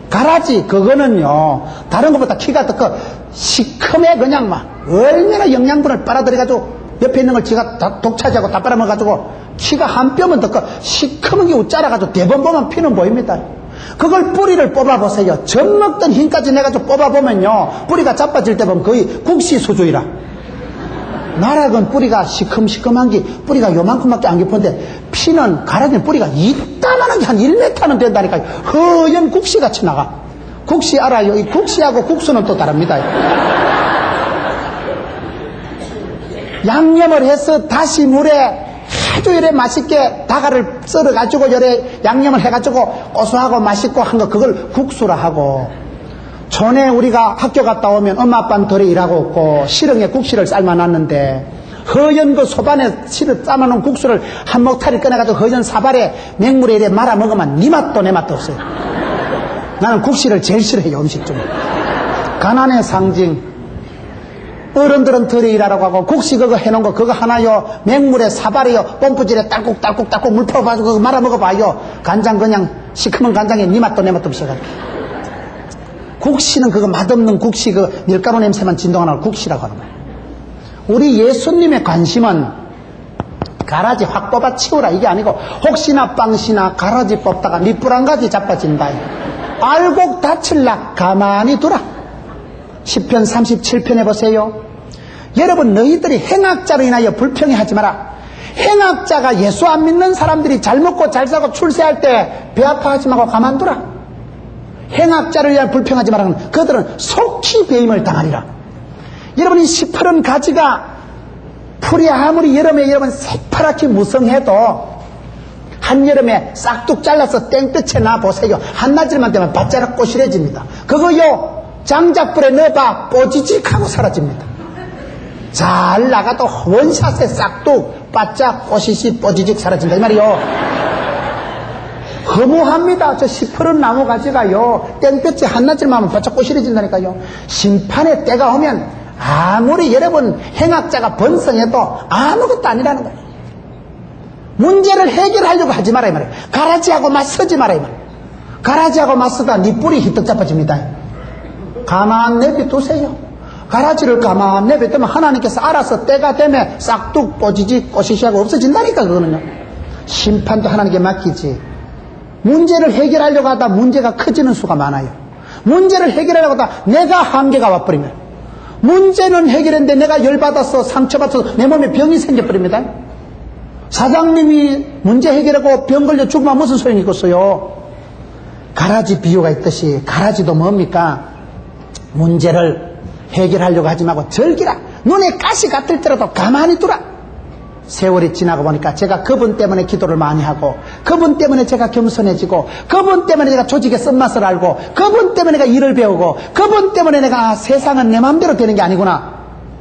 가라지 그거는요 다른 것보다 키가 더 커. 시커매 그냥 막 얼마나 영양분을 빨아들여가지고 옆에 있는 걸 지가 다 독차지하고 다 빨아먹어가지고 키가 한 뼘은 더 커. 시커먼 게 우짜라가지고 대번 보면 피는 보입니다. 그걸 뿌리를 뽑아보세요. 젖 먹던 힘까지 내가지고 뽑아보면요 뿌리가 자빠질 때 보면 거의 국시 수준이라. 나락은 뿌리가 시큼시큼한 게 뿌리가 요만큼밖에 안 깊은데 피는 가라지는 뿌리가 이따만한 게 한 1m는 된다니까요. 허연 국시같이 나가. 국시 알아요? 이 국시하고 국수는 또 다릅니다. 양념을 해서 다시 물에 아주 이래 맛있게 다가를 썰어가지고 이래 양념을 해가지고 고소하고 맛있고 한 거 그걸 국수라 하고, 전에 우리가 학교 갔다 오면 엄마 아빠는 덜에 일하고 없고 시렁에 국시를 삶아놨는데 허연 그 소반에 실을 삶아놓은 국수를 한 몫타리 꺼내가지고 허연 사발에 맹물에 이래 말아 먹으면 니 맛도 내 맛도 없어요. 나는 국시를 제일 싫어해요. 음식 중에 가난의 상징. 어른들은 덜에 일하라고 하고 국시 그거 해놓은 거 그거 하나요 맹물에 사발이요 pom프질에 딸꾹딸꾹 물 퍼가지고 그거 말아 먹어봐요. 간장 그냥 시커먼 간장에 니 맛도 내 맛도 없어가지고. 국시는 그거 맛없는 국시 그 밀가루 냄새만 진동하는 걸 국시라고 하는 거예요. 우리 예수님의 관심은 가라지 확 뽑아 치우라 이게 아니고 혹시나 빵시나 가라지 뽑다가 밑불 한 가지 자빠진다. 알곡 다칠라 가만히 두라. 시편 37편에 보세요. 여러분 너희들이 행악자로 인하여 불평해하지 마라. 행악자가 예수 안 믿는 사람들이 잘 먹고 잘 사고 출세할 때 배 아파하지 말고 가만두라. 행악자를 위하여 불평하지 마라. 그들은 속히 배임을 당하리라. 여러분 이 시퍼런 가지가 풀이 아무리 여름에 여러분 새파랗게 무성해도 한여름에 싹둑 잘라서 땡볕에 놔보세요. 한낮일만 되면 바짝 꼬실해집니다. 그거요 장작불에 넣어봐 뽀지직하고 사라집니다. 잘 나가도 원샷에 싹둑 바짝 꼬시시 뽀지직 사라진다 이 말이요. 허무합니다. 저 시퍼런 나무 가지가요 땡볕에 한낮일만 하면 바짝 꼬실해진다니까요. 심판의 때가 오면 아무리 여러분 행악자가 번성해도 아무것도 아니라는 거예요. 문제를 해결하려고 하지 마라 이 말이에요. 가라지하고 맞서지 마라 이 말이에요. 가라지하고 맞서다 네 뿌리 희떡 잡아집니다. 가만 내비두세요. 가라지를 가만 내비두면 하나님께서 알아서 때가 되면 싹둑 뽀지지 꼬시시하고 없어진다니까. 그거는요 심판도 하나님께 맡기지. 문제를 해결하려고 하다 문제가 커지는 수가 많아요. 문제를 해결하려고 하다 내가 한계가 와버리면, 문제는 해결했는데 내가 열받아서 상처받아서 내 몸에 병이 생겨버립니다. 사장님이 문제 해결하고 병 걸려 죽으면 무슨 소용이 있겠어요. 가라지 비유가 있듯이 가라지도 뭡니까? 문제를 해결하려고 하지 말고 즐기라. 눈에 가시 같을지라도 가만히 두라. 세월이 지나고 보니까 제가 그분 때문에 기도를 많이 하고, 그분 때문에 제가 겸손해지고, 그분 때문에 제가 조직의 쓴맛을 알고, 그분 때문에 내가 일을 배우고, 그분 때문에 내가 세상은 내 마음대로 되는 게 아니구나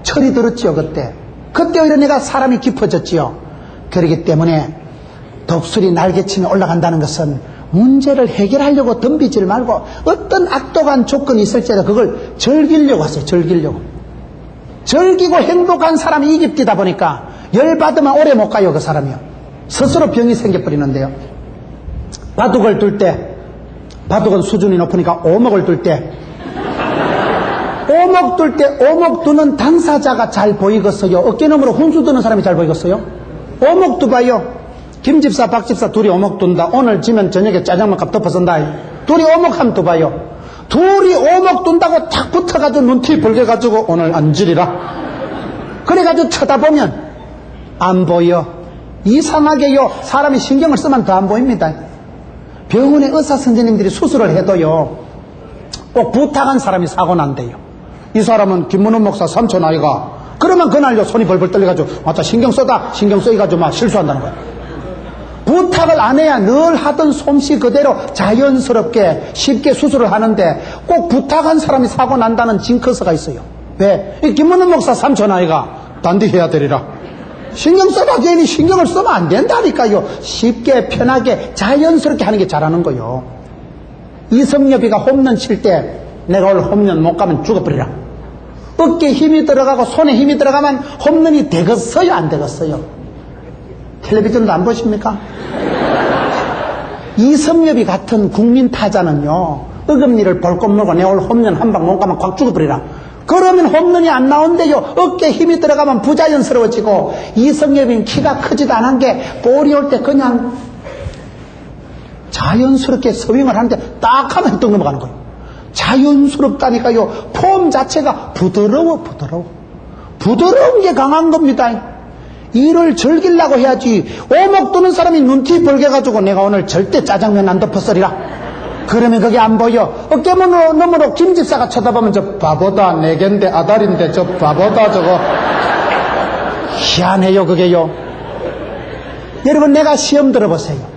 철이 들었지요. 그때 오히려 내가 사람이 깊어졌지요. 그렇기 때문에 독수리 날개치며 올라간다는 것은 문제를 해결하려고 덤비질 말고 어떤 악독한 조건이 있을지라도 그걸 즐기려고 하세요. 즐기고 행복한 사람이 이깁디다 보니까 열받으면 오래 못 가요. 그 사람이요 스스로 병이 생겨버리는데요. 바둑을 둘 때, 바둑은 수준이 높으니까 오목을 둘 때, 오목 두는 당사자가 잘 보이겠어요? 어깨너머로 훈수 두는 사람이 잘 보이겠어요? 오목 두봐요. 김집사 박집사 둘이 오목 둔다. 오늘 지면 저녁에 짜장면값 덮어선다. 둘이 오목 한번 두봐요. 둘이 오목 둔다고 탁 붙어가지고 눈티 벌게가지고 오늘 안 지리라 그래가지고 쳐다보면 안 보여. 이상하게요 사람이 신경을 쓰면 더 안 보입니다. 병원에 의사 선생님들이 수술을 해도요 꼭 부탁한 사람이 사고 난대요. 이 사람은 김문원 목사 삼촌 아이가, 그러면 그날요 손이 벌벌 떨려가지고 맞다 신경 써가지고 막 실수한다는 거예요. 부탁을 안 해야 늘 하던 솜씨 그대로 자연스럽게 쉽게 수술을 하는데 꼭 부탁한 사람이 사고 난다는 징크스가 있어요. 왜? 이 김문원 목사 삼촌 아이가 단디 해야 되리라. 신경 써봐. 괜히 신경을 쓰면 안 된다니까요. 쉽게 편하게 자연스럽게 하는 게 잘하는 거요. 이성엽이가 홈런 칠 때 내가 오늘 홈런 못 가면 죽어버리라. 어깨에 힘이 들어가고 손에 힘이 들어가면 홈런이 되겠어요, 안 되겠어요? 텔레비전도 안 보십니까? 이성엽이 같은 국민 타자는요, 어금니를 벌금 놓고 내 오늘 홈런 한 방 못 가면 꽉 죽어버리라. 그러면 홈런이 안 나온대요. 어깨에 힘이 들어가면 부자연스러워지고, 이성엽이 키가 크지도 않은 게 볼이 올 때 그냥 자연스럽게 스윙을 하는데 딱 하면 뚝 넘어가는 거예요. 자연스럽다니까요. 폼 자체가 부드러운 게 강한 겁니다. 이를 즐기려고 해야지. 오목 두는 사람이 눈티 벌게가지고 내가 오늘 절대 짜장면 안 덮어쓰리라. 그러면 그게 안 보여. 어깨너머로 김집사가 쳐다보면 저 바보다, 내겐데 아달인데 저 바보다 저거. 희한해요 그게요. 여러분, 내가 시험 들어보세요.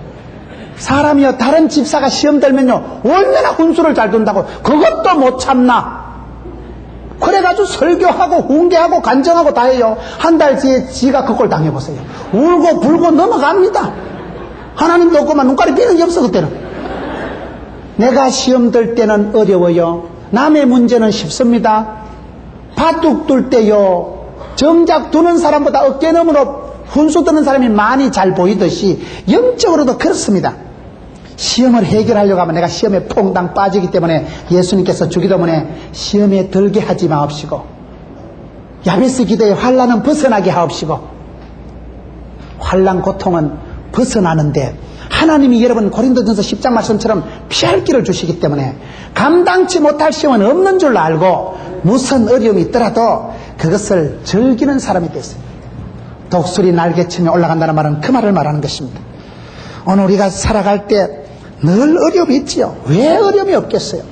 사람이요, 다른 집사가 시험 들면요, 얼마나 훈수를 잘 둔다고. 그것도 못 참나. 그래가지고 설교하고 훈계하고 간정하고 다 해요. 한 달 뒤에 지가 그 꼴 당해보세요. 울고 불고 넘어갑니다. 하나님도 없고만 눈깔이 비는 게 없어. 그때는 내가 시험 들 때는 어려워요. 남의 문제는 쉽습니다. 바둑 둘 때요, 정작 두는 사람보다 어깨너머로 훈수 드는 사람이 많이 잘 보이듯이 영적으로도 그렇습니다. 시험을 해결하려고 하면 내가 시험에 퐁당 빠지기 때문에 예수님께서 주기도문에 시험에 들게 하지 마옵시고, 야베스 기도에 환난은 벗어나게 하옵시고. 환난 고통은 벗어나는데 하나님이 여러분 고린도전서 10장 말씀처럼 피할 길을 주시기 때문에 감당치 못할 시험은 없는 줄 알고 무슨 어려움이 있더라도 그것을 즐기는 사람이 됐어요. 독수리 날개치며 올라간다는 말은 그 말을 말하는 것입니다. 오늘 우리가 살아갈 때 늘 어려움이 있지요. 왜 어려움이 없겠어요?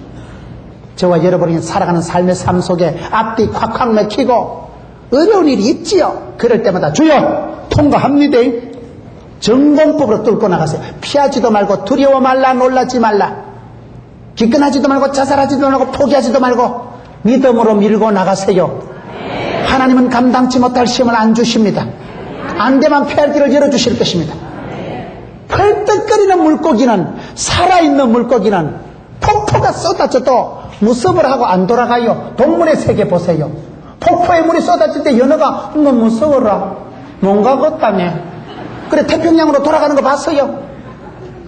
저와 여러분이 살아가는 삶의 삶 속에 앞뒤 콱콱 막히고 어려운 일이 있지요. 그럴 때마다 주여 통과합니다. 전공법으로 뚫고 나가세요. 피하지도 말고 두려워 말라, 놀라지 말라. 기권하지도 말고 자살하지도 말고 포기하지도 말고 믿음으로 밀고 나가세요. 하나님은 감당치 못할 시험을 안 주십니다. 안 되면 피할 길을 열어주실 것입니다. 펄떡거리는 물고기는, 살아있는 물고기는 폭포가 쏟아져도 무섭을 하고 안 돌아가요. 동물의 세계 보세요. 폭포에 물이 쏟아질 때 연어가 너무 무서워라, 못 가겠다며. 그래 태평양으로 돌아가는 거 봤어요.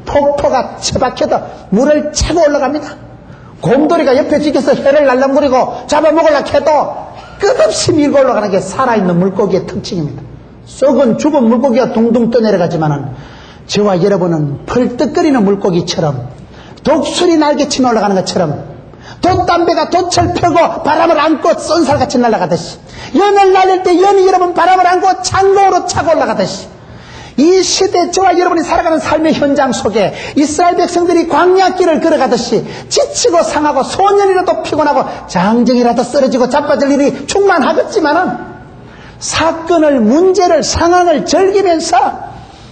폭포가 처박혀도 물을 차고 올라갑니다. 곰돌이가 옆에 지켜서 혀를 날랑거리고 잡아먹으려고 해도 끝없이 밀고 올라가는 게 살아있는 물고기의 특징입니다. 썩은 죽은 물고기가 둥둥 떠내려가지만은 저와 여러분은 펄떡거리는 물고기처럼, 독수리 날개치며 올라가는 것처럼, 돛담배가 돛을 펴고 바람을 안고 쏜살같이 날아가듯이, 연을 날릴 때 연이 여러분 바람을 안고 창고로 차고 올라가듯이, 이 시대 저와 여러분이 살아가는 삶의 현장 속에 이스라엘 백성들이 광야길을 걸어가듯이 지치고 상하고 소년이라도 피곤하고 장정이라도 쓰러지고 자빠질 일이 충만하겠지만은 사건을, 문제를, 상황을 즐기면서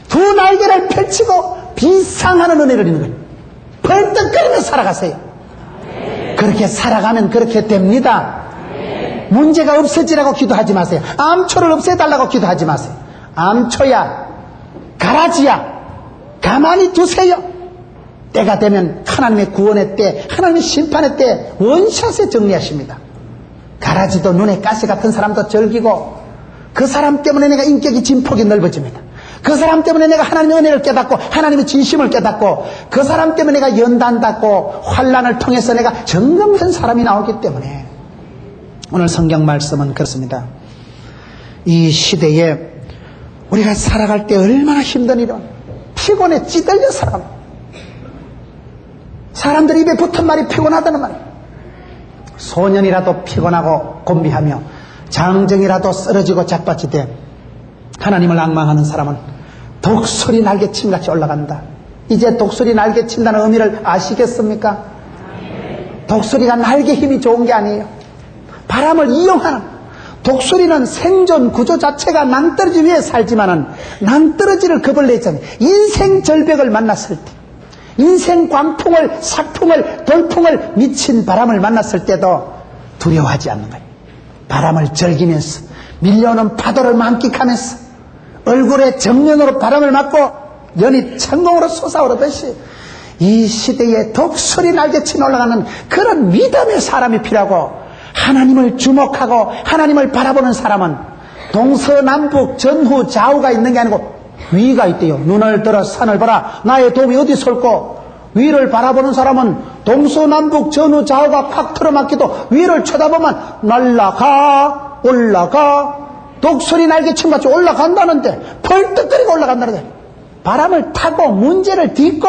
두 날개를 펼치고 비상하는 은혜를 있는 거예요. 벌떡거리며 살아가세요. 그렇게 살아가면 그렇게 됩니다. 문제가 없어지라고 기도하지 마세요. 암초를 없애달라고 기도하지 마세요. 암초야, 가라지야, 가만히 두세요. 때가 되면 하나님의 구원의 때, 하나님의 심판의 때 원샷에 정리하십니다. 가라지도 눈에 가시 같은 사람도 즐기고, 그 사람 때문에 내가 인격이 진폭이 넓어집니다. 그 사람 때문에 내가 하나님의 은혜를 깨닫고 하나님의 진심을 깨닫고, 그 사람 때문에 내가 연단 닫고 환난을 통해서 내가 정금된 사람이 나오기 때문에 오늘 성경 말씀은 그렇습니다. 이 시대에 우리가 살아갈 때 얼마나 힘든 일은, 피곤에 찌들려 사람들이 입에 붙은 말이 피곤하다는 말. 소년이라도 피곤하고 곤비하며 장정이라도 쓰러지고 자빠지되 하나님을 앙망하는 사람은 독수리 날개침같이 올라간다. 이제 독수리 날개친다는 의미를 아시겠습니까? 독수리가 날개 힘이 좋은 게 아니에요. 바람을 이용하는, 독수리는 생존 구조 자체가 낭떠러지 위에 살지만은 낭떠러지를 겁을 내잖아요. 인생 절벽을 만났을 때, 인생 광풍을, 삭풍을, 돌풍을, 미친 바람을 만났을 때도 두려워하지 않는 거예요. 바람을 즐기면서, 밀려오는 파도를 만끽하면서, 얼굴에 정면으로 바람을 맞고 연이 천공으로 솟아오르듯이 이 시대에 독수리 날개치며 올라가는 그런 믿음의 사람이 필요하고, 하나님을 주목하고 하나님을 바라보는 사람은 동서남북 전후 좌우가 있는 게 아니고 위가 있대요. 눈을 들어 산을 봐라. 나의 도움이 어디 설고. 위를 바라보는 사람은 동서남북 전후 좌우가 팍 틀어막혀도 위를 쳐다보면 날아가 올라가 독수리 날개춤같이 올라간다는데 벌떡거리고 올라간다는데 바람을 타고 문제를 딛고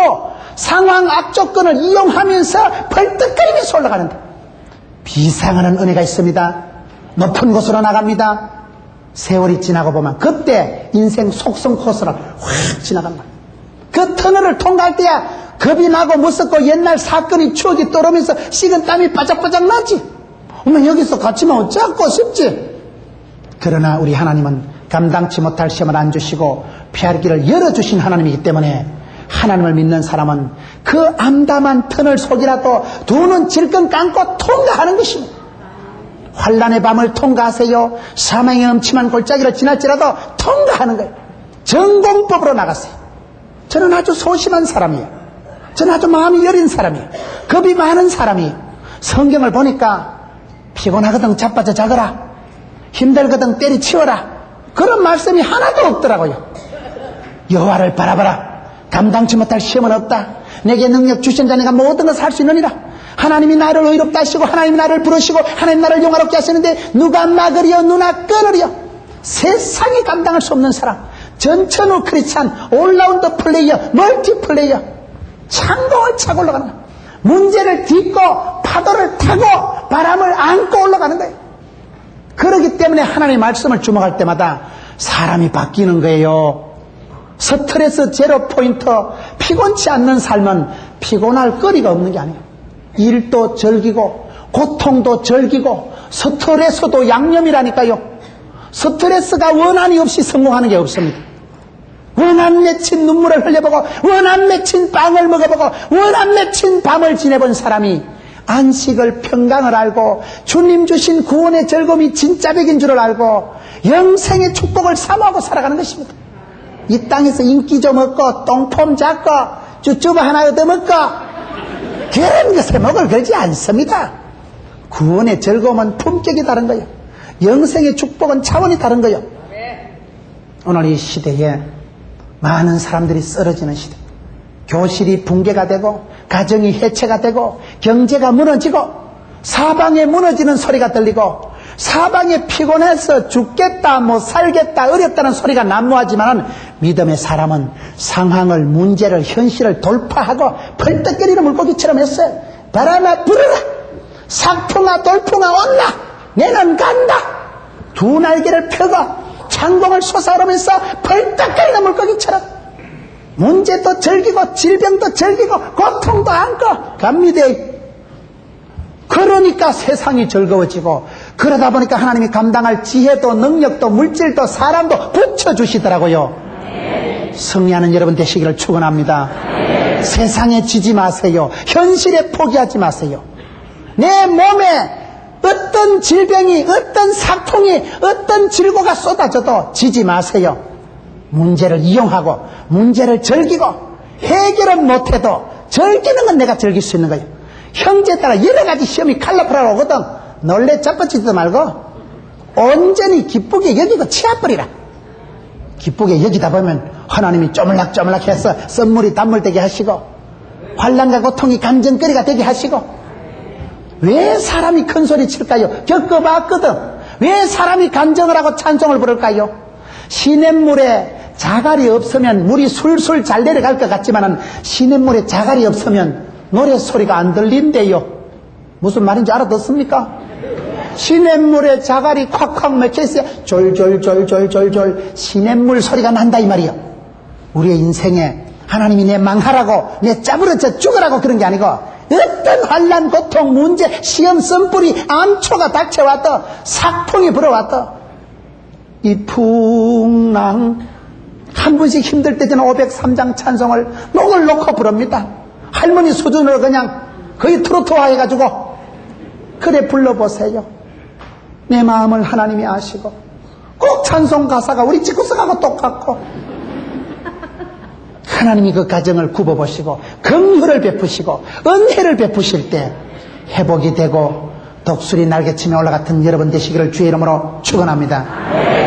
상황 악조건을 이용하면서 벌떡거리면서 올라가는데 비상하는 은혜가 있습니다. 높은 곳으로 나갑니다. 세월이 지나고 보면 그때 인생 속성 코스를 확 지나간다. 그 터널을 통과할 때야 겁이 나고 무섭고 옛날 사건이 추억이 떠오르면서 식은 땀이 바짝바짝 나지. 어머 여기서 갇히면 어쩌고 싶지. 그러나 우리 하나님은 감당치 못할 시험을 안 주시고 피할 길을 열어주신 하나님이기 때문에 하나님을 믿는 사람은 그 암담한 터널 속이라도 두 눈 질끈 감고 통과하는 것입니다. 환란의 밤을 통과하세요. 사망의 음침한 골짜기를 지날지라도 통과하는 거예요. 전공법으로 나갔어요. 저는 아주 소심한 사람이에요. 저는 아주 마음이 여린 사람이에요. 겁이 많은 사람이에요. 성경을 보니까 피곤하거든 자빠져 자거라. 힘들거든 때리치워라. 그런 말씀이 하나도 없더라고요. 여호와를 바라봐라. 감당치 못할 시험은 없다. 내게 능력 주신 자 내가 모든 것을 할 수 있느니라. 하나님이 나를 의롭다 하시고 하나님이 나를 부르시고 하나님 나를 영화롭게 하시는데 누가 막으려 누가 끊으려. 세상에 감당할 수 없는 사람. 전천후 크리스찬 올라운더 플레이어 멀티플레이어 창공을 차고 올라가는 거예요. 문제를 딛고 파도를 타고 바람을 안고 올라가는 거예요. 그렇기 때문에 하나님의 말씀을 주목할 때마다 사람이 바뀌는 거예요. 스트레스 제로 포인트 피곤치 않는 삶은 피곤할 거리가 없는 게 아니에요. 일도 즐기고 고통도 즐기고 스트레스도 양념이라니까요. 스트레스가 원한이 없이 성공하는 게 없습니다. 원한 맺힌 눈물을 흘려보고 원한 맺힌 빵을 먹어보고 원한 맺힌 밤을 지내본 사람이 안식을 평강을 알고 주님 주신 구원의 즐거움이 진짜 백인 줄을 알고 영생의 축복을 사모하고 살아가는 것입니다. 이 땅에서 인기 좀 얻고 똥폼 잡고 쭈쭈바 하나 얻어먹고 그런 것에 목을 걸지 않습니다. 구원의 즐거움은 품격이 다른 거예요. 영생의 축복은 차원이 다른 거예요. 오늘 이 시대에 많은 사람들이 쓰러지는 시대. 교실이 붕괴가 되고 가정이 해체가 되고 경제가 무너지고 사방에 무너지는 소리가 들리고 사방에 피곤해서 죽겠다 못 살겠다 어렵다는 소리가 난무하지만 믿음의 사람은 상황을 문제를 현실을 돌파하고 벌떡거리는 물고기처럼 했어요. 바람아 불어라. sak풍아 돌풍아 온나. 내는 간다. 두 날개를 펴고 창공을 솟아오르면서 벌떡거리는 물고기처럼 문제도 즐기고 질병도 즐기고 고통도 안고 갑니다. 그러니까 세상이 즐거워지고 그러다 보니까 하나님이 감당할 지혜도 능력도 물질도 사람도 붙여주시더라고요. 승리하는 여러분 되시기를 축원합니다. 세상에 지지 마세요. 현실에 포기하지 마세요. 내 몸에 어떤 질병이 어떤 사통이 어떤 질고가 쏟아져도 지지 마세요. 문제를 이용하고 문제를 즐기고 해결은 못해도 즐기는 건 내가 즐길 수 있는 거예요. 형제에 따라 여러 가지 시험이 칼라프라로 오거든. 놀래 자빠지지도 말고 온전히 기쁘게 여기고 치아버리라. 기쁘게 여기다 보면 하나님이 쪼물락쪼물락해서 썸물이 단물되게 하시고 환난과 고통이 감정거리가 되게 하시고. 왜 사람이 큰 소리 칠까요? 겪어봤거든. 왜 사람이 간정을 하고 찬송을 부를까요? 시냇물에 자갈이 없으면 물이 술술 잘 내려갈 것 같지만 시냇물에 자갈이 없으면 노래소리가 안 들린대요. 무슨 말인지 알아듣습니까? 시냇물에 자갈이 콱콱 맥혀있어요. 졸졸졸졸졸졸 시냇물 소리가 난다 이 말이에요. 우리의 인생에 하나님이 내 망하라고 내 짜부러져 죽으라고 그런 게 아니고 어떤 환난 고통 문제 시험 썸뿌리 암초가 닥쳐왔다 삭풍이 불어왔다 이 풍랑 한 분씩 힘들 때 저는 503장 찬송을 목을 놓고 부릅니다. 할머니 수준으로 그냥 거의 트로트화 해가지고 그래 불러보세요. 내 마음을 하나님이 아시고 꼭 찬송 가사가 우리 집구석하고 똑같고 하나님이 그 가정을 굽어보시고 긍휼을 베푸시고 은혜를 베푸실 때 회복이 되고 독수리 날개치며 올라갔던 여러분 되시기를 주의 이름으로 축원합니다.